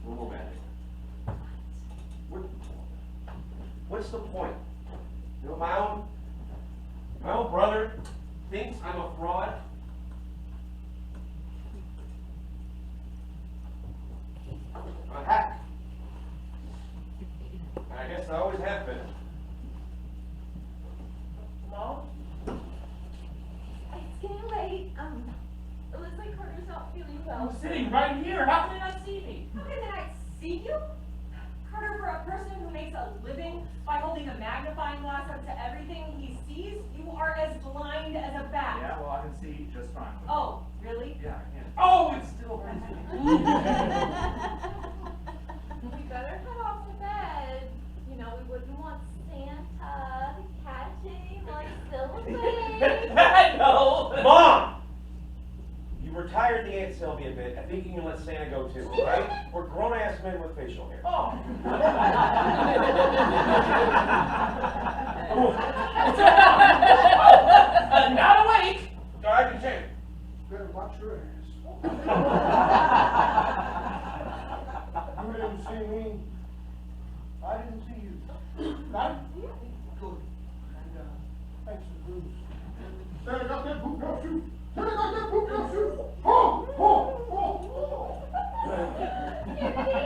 S4: No more magic. What's the point? You know, my own brother thinks I'm a fraud. I'm a hack. I guess I always have been.
S2: Mom?
S3: It's getting late. It looks like Carter's not feeling well.
S2: I'm sitting right here. How can they not see me?
S5: How can they not see you? Carter, for a person who makes a living by holding a magnifying glass up to everything he sees, you are as blind as a bat.
S2: Yeah, well, I can see just fine.
S5: Oh, really?
S2: Yeah, I can. Oh, it's still
S3: We better head off to bed. You know, we wouldn't want Santa catching like Sylvia.
S2: I know.
S4: Mom! You retired the Aunt Sylvia bit. I think you can let Santa go too, right? We're grown-ass men with facial hair.
S2: Oh. Not awake.
S4: I can change.
S1: Better watch your ass. You didn't see me. I didn't see you. Right? Good. And thanks for the booze. Santa got that poop down shoe. Santa got that poop down shoe. Oh, oh, oh, oh.
S3: Kennedy,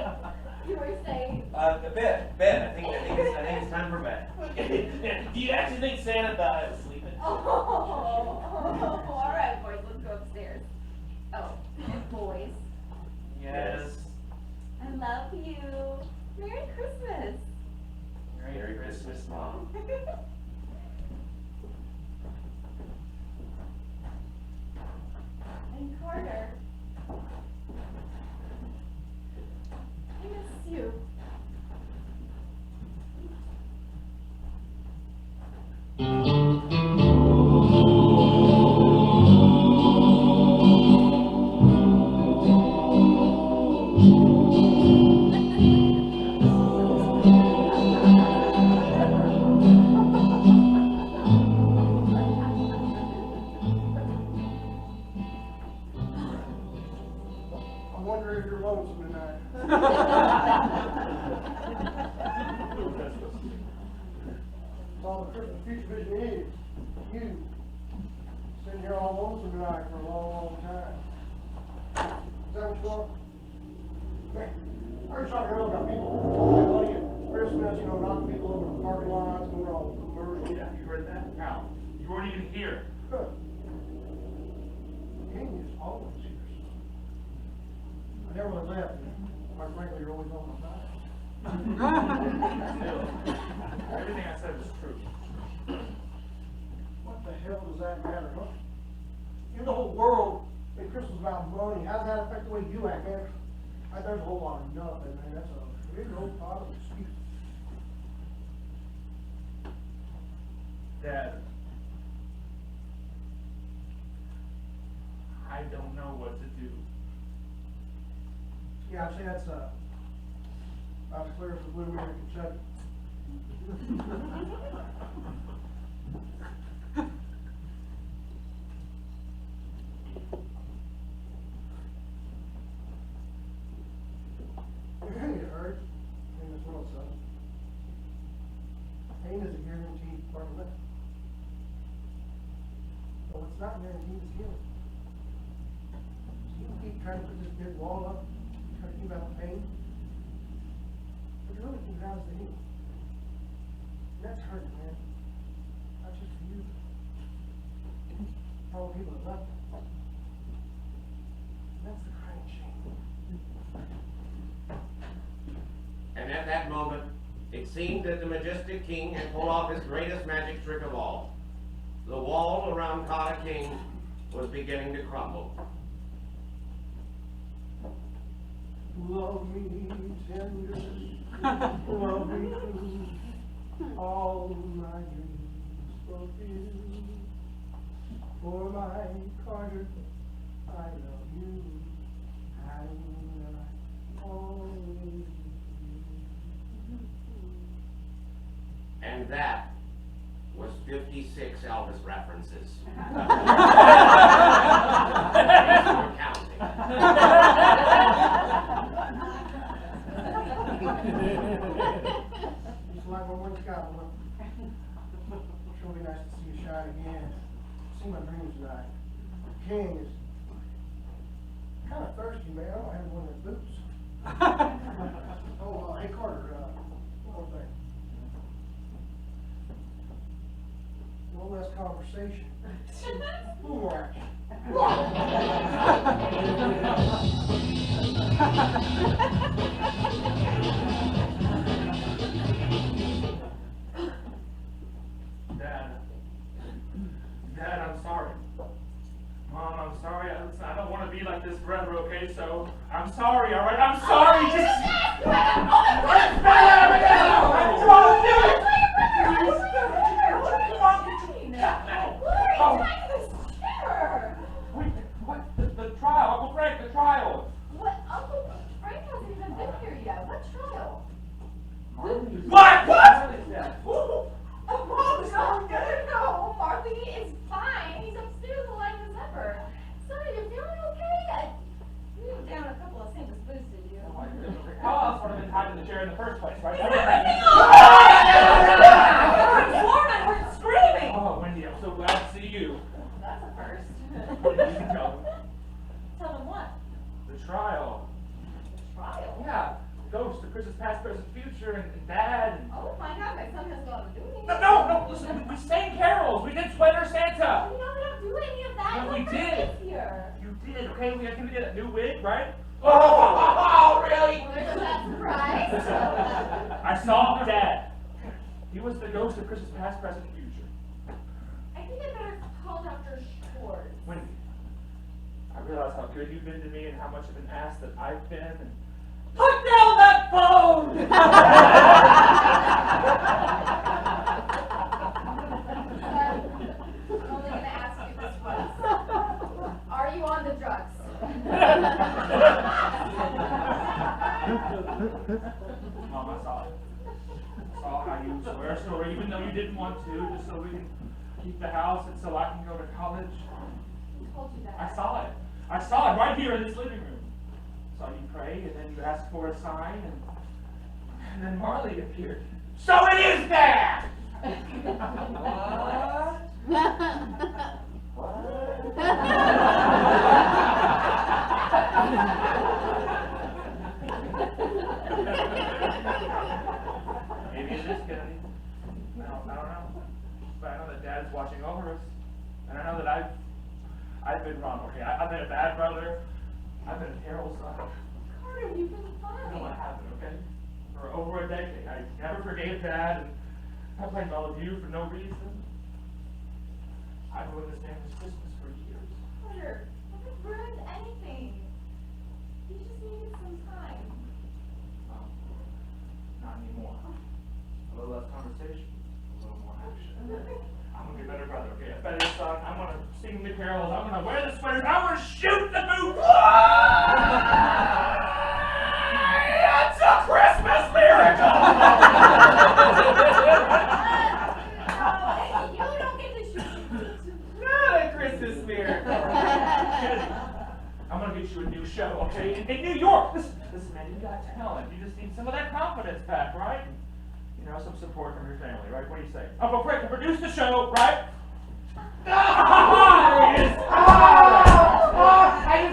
S3: you were saying?
S4: Bed. I think it's time for bed.
S2: Do you actually think Santa thought I was sleeping?
S3: Oh, all right, boys, let's go upstairs. Oh, and boys,
S2: Yes.
S3: I love you. Merry Christmas.
S2: Merry Christmas, Mom.
S3: And Carter, I miss you.
S1: I wonder if you're lonesome tonight. It's all the Christmas future vision is. You. Sitting here all lonesome tonight for a long, long time. Is that what you want? Man, I heard talking earlier about people making money at Christmas, you know, knocking people over the parking lots, going all commercial.
S2: Yeah, you heard that? How? You weren't even here.
S1: Good. The king is always here. I never really left. Quite frankly, you're always on my side.
S2: Still, everything I said was true.
S1: What the hell does that matter, huh? In the whole world, if Christmas is about money, how does that affect the way you act, man? There's a whole lot of nothing, man. That's a big old pot of excuse.
S2: Dad, I don't know what to do.
S1: Yeah, I'd say that's about as clear as the blue ribbon can check. You're gonna get hurt in this world, son. Pain is a guaranteed part of it. But what's not guaranteed is healing. So you can keep trying to put this big wall up, try to keep out the pain. But you're only keep out the healing. And that's hurting, man. Not just for you. For all the people that left you. And that's the crying shame.
S4: And at that moment, it seemed that the majestic king had pulled off his greatest magic trick of all. The wall around Cotta King was beginning to crumble.
S1: Love me tenderly. Loving all my dreams fulfilled. For my Carter, I love you. And I always will.
S4: And that was 56 Elvis references. We're counting.
S1: Just like my one Scott one. Sure be nice to see you shine again. See my dreams tonight. King is kind of thirsty, man. I don't have one of the boots. Oh, hey Carter, one more thing. One less conversation. A little more action.
S2: Dad, I'm sorry. Mom, I'm sorry. I don't want to be like this forever, okay? So, I'm sorry, all right? I'm sorry. The trial, Uncle Frank, the trial.
S3: What? Uncle Frank hasn't even been here yet. What trial?
S2: What?
S3: Oh, no, Marley is fine. He's upstairs alive as ever. Sorry, you're feeling okay? You moved down a couple of singles boosted you.
S2: How else would have been tied to the chair in the first place, right?
S5: Screaming!
S2: Oh, Wendy, I'm so glad to see you.
S3: That's a first.
S2: What did you tell them?
S5: Tell them what?
S2: The trial.
S3: Trial?
S2: Yeah. Ghost, the Christmas past, present, future, and Dad. And...
S3: Oh my God, my son has gone to do anything.
S2: No, listen, we sang carols. We did Sweater Santa.
S3: We don't do any of that.
S2: No, we
S3: Look,
S2: did.
S3: Frank is here.
S2: You did, okay? We had to get a new wig, right?
S4: Oh, really?
S3: Where's that surprise?
S2: I saw Dad. He was the ghost of Christmas past, present, and future.
S3: I think I better call Dr. Schwartz.
S2: Wendy, I realize how good you've been to me and how much of an ass that I've been. And... Put down that phone!
S3: I'm only going to ask you this once. Are you on the drugs?
S2: Mom, I saw it. I saw how you swear a story even though you didn't want to, just so we can keep the house and so I can go to college.
S3: Who told you that?
S2: I saw it. I saw it right here in this living room. Saw you pray, and then you asked for a sign, and then Marley appeared. So it is that! What? Maybe it is Kennedy. I don't know. But I know that Dad's watching over us, and I know that I've been wrong. Okay, I've been a bad brother. I've been a terrible son.
S3: Carter, you've been fine.
S2: I know what happened, okay? For over a decade, I never forgave Dad, and I blamed all of you for no reason. I've ruined this family's Christmas for years.
S3: Carter, I haven't ruined anything. You just needed some time.
S2: Well, not anymore. A little less conversation, a little more action. I'm gonna be a better brother, okay? A better son. I'm gonna sing the carols. I'm gonna wear the sweaters. I'm gonna shoot the boots. It's a Christmas miracle!
S3: No, you don't get to shoot.
S2: Not a Christmas miracle. I'm gonna get you a new show, okay? In New York. Listen, man, you got talent. You just need some of that confidence back, right? You know, some support from your family, right? What do you say? Uncle Frank can produce the show, right? I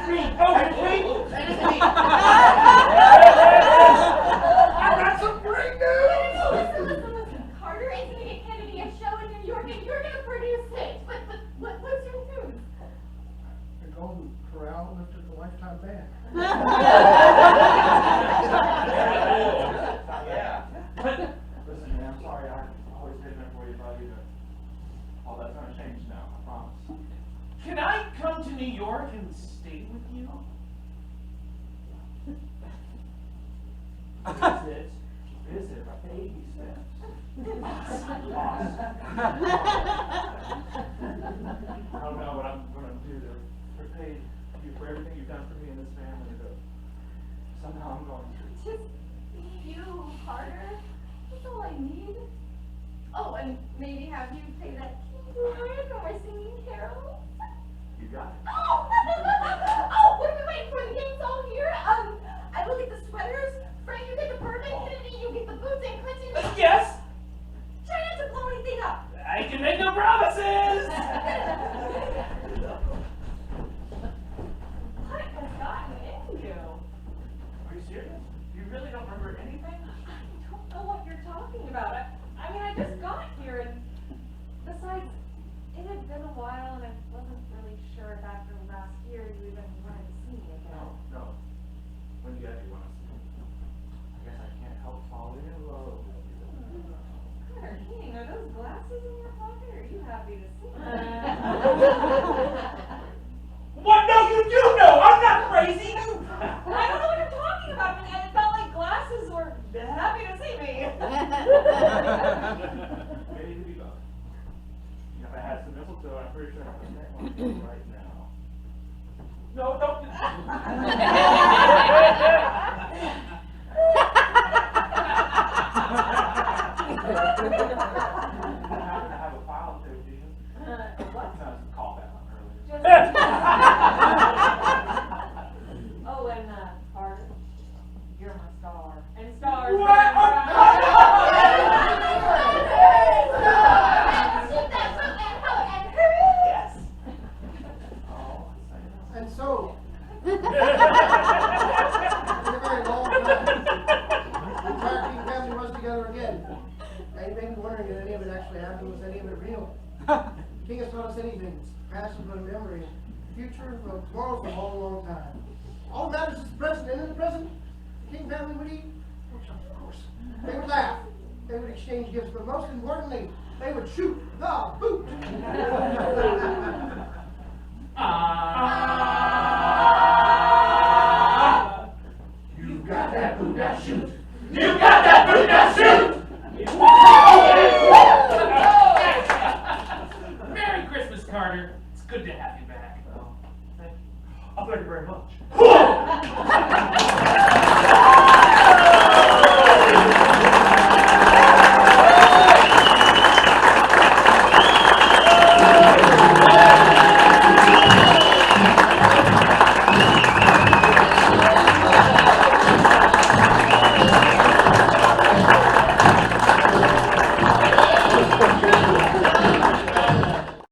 S2: agree.
S1: I got some great news!
S3: Listen, Carter is going to get Kennedy a show in New York and you're going to produce it. But what's your news?
S1: The Golden Corral lifted the Lifetime ban.
S4: Yeah.
S2: Listen, man, I'm sorry. I've always been there for you, buddy, but all that's gonna change now, I promise. Can I come to New York and stay with you? That's it. visit our baby steps. I don't know what I'm going to do to repay you for everything you've done for me and this family, but somehow I'm going to.
S3: Just you, Carter. That's all I need. Oh, and maybe have you play that key when we're singing carols.
S2: You got it.
S3: Oh, what are we waiting for? The game's all here. I will get the sweaters. Frank, you get the bourbon. Kennedy, you get the boots, and Clinton.
S2: Yes!
S3: Try not to blow anything up.
S2: I can make no promises!
S5: What has gotten into you?
S2: Are you serious? You really don't remember anything?
S5: I don't know what you're talking about. I mean, I just got here, and besides, it had been a while, and I wasn't really sure if after last year you even wanted to see me again.
S2: No. When do you actually want to see me? I guess I can't help falling in love with you.
S5: Carter King, are those glasses in your pocket, or are you happy to see me?
S2: What? No, you do know! I'm not crazy!
S5: I don't know what you're talking about. I mean, it felt like glasses were happy to see me.
S2: Ready to be loved. If I had some mistletoe, I'm pretty sure I could make one right now. No, don't. I have a file too, do you?
S5: What?
S2: No, it's a callback on earlier.
S5: Oh, and Carter, you're my star. And stars.
S2: What?
S3: Shoot that fruit and color and hurry!
S2: Yes. Oh,
S1: And so, in a very long time, the entire King family was together again. Now you may be wondering if any of it actually happened, was any of it real? The King has taught us anything, it's past but a memory. The future, well, tomorrow's a long, long time. All that matters is the present, and in the present, the King family would eat, of course. They would laugh, they would exchange gifts, but most importantly, they would shoot the boot.
S6: You got that boot, now shoot! You got that boot, now shoot!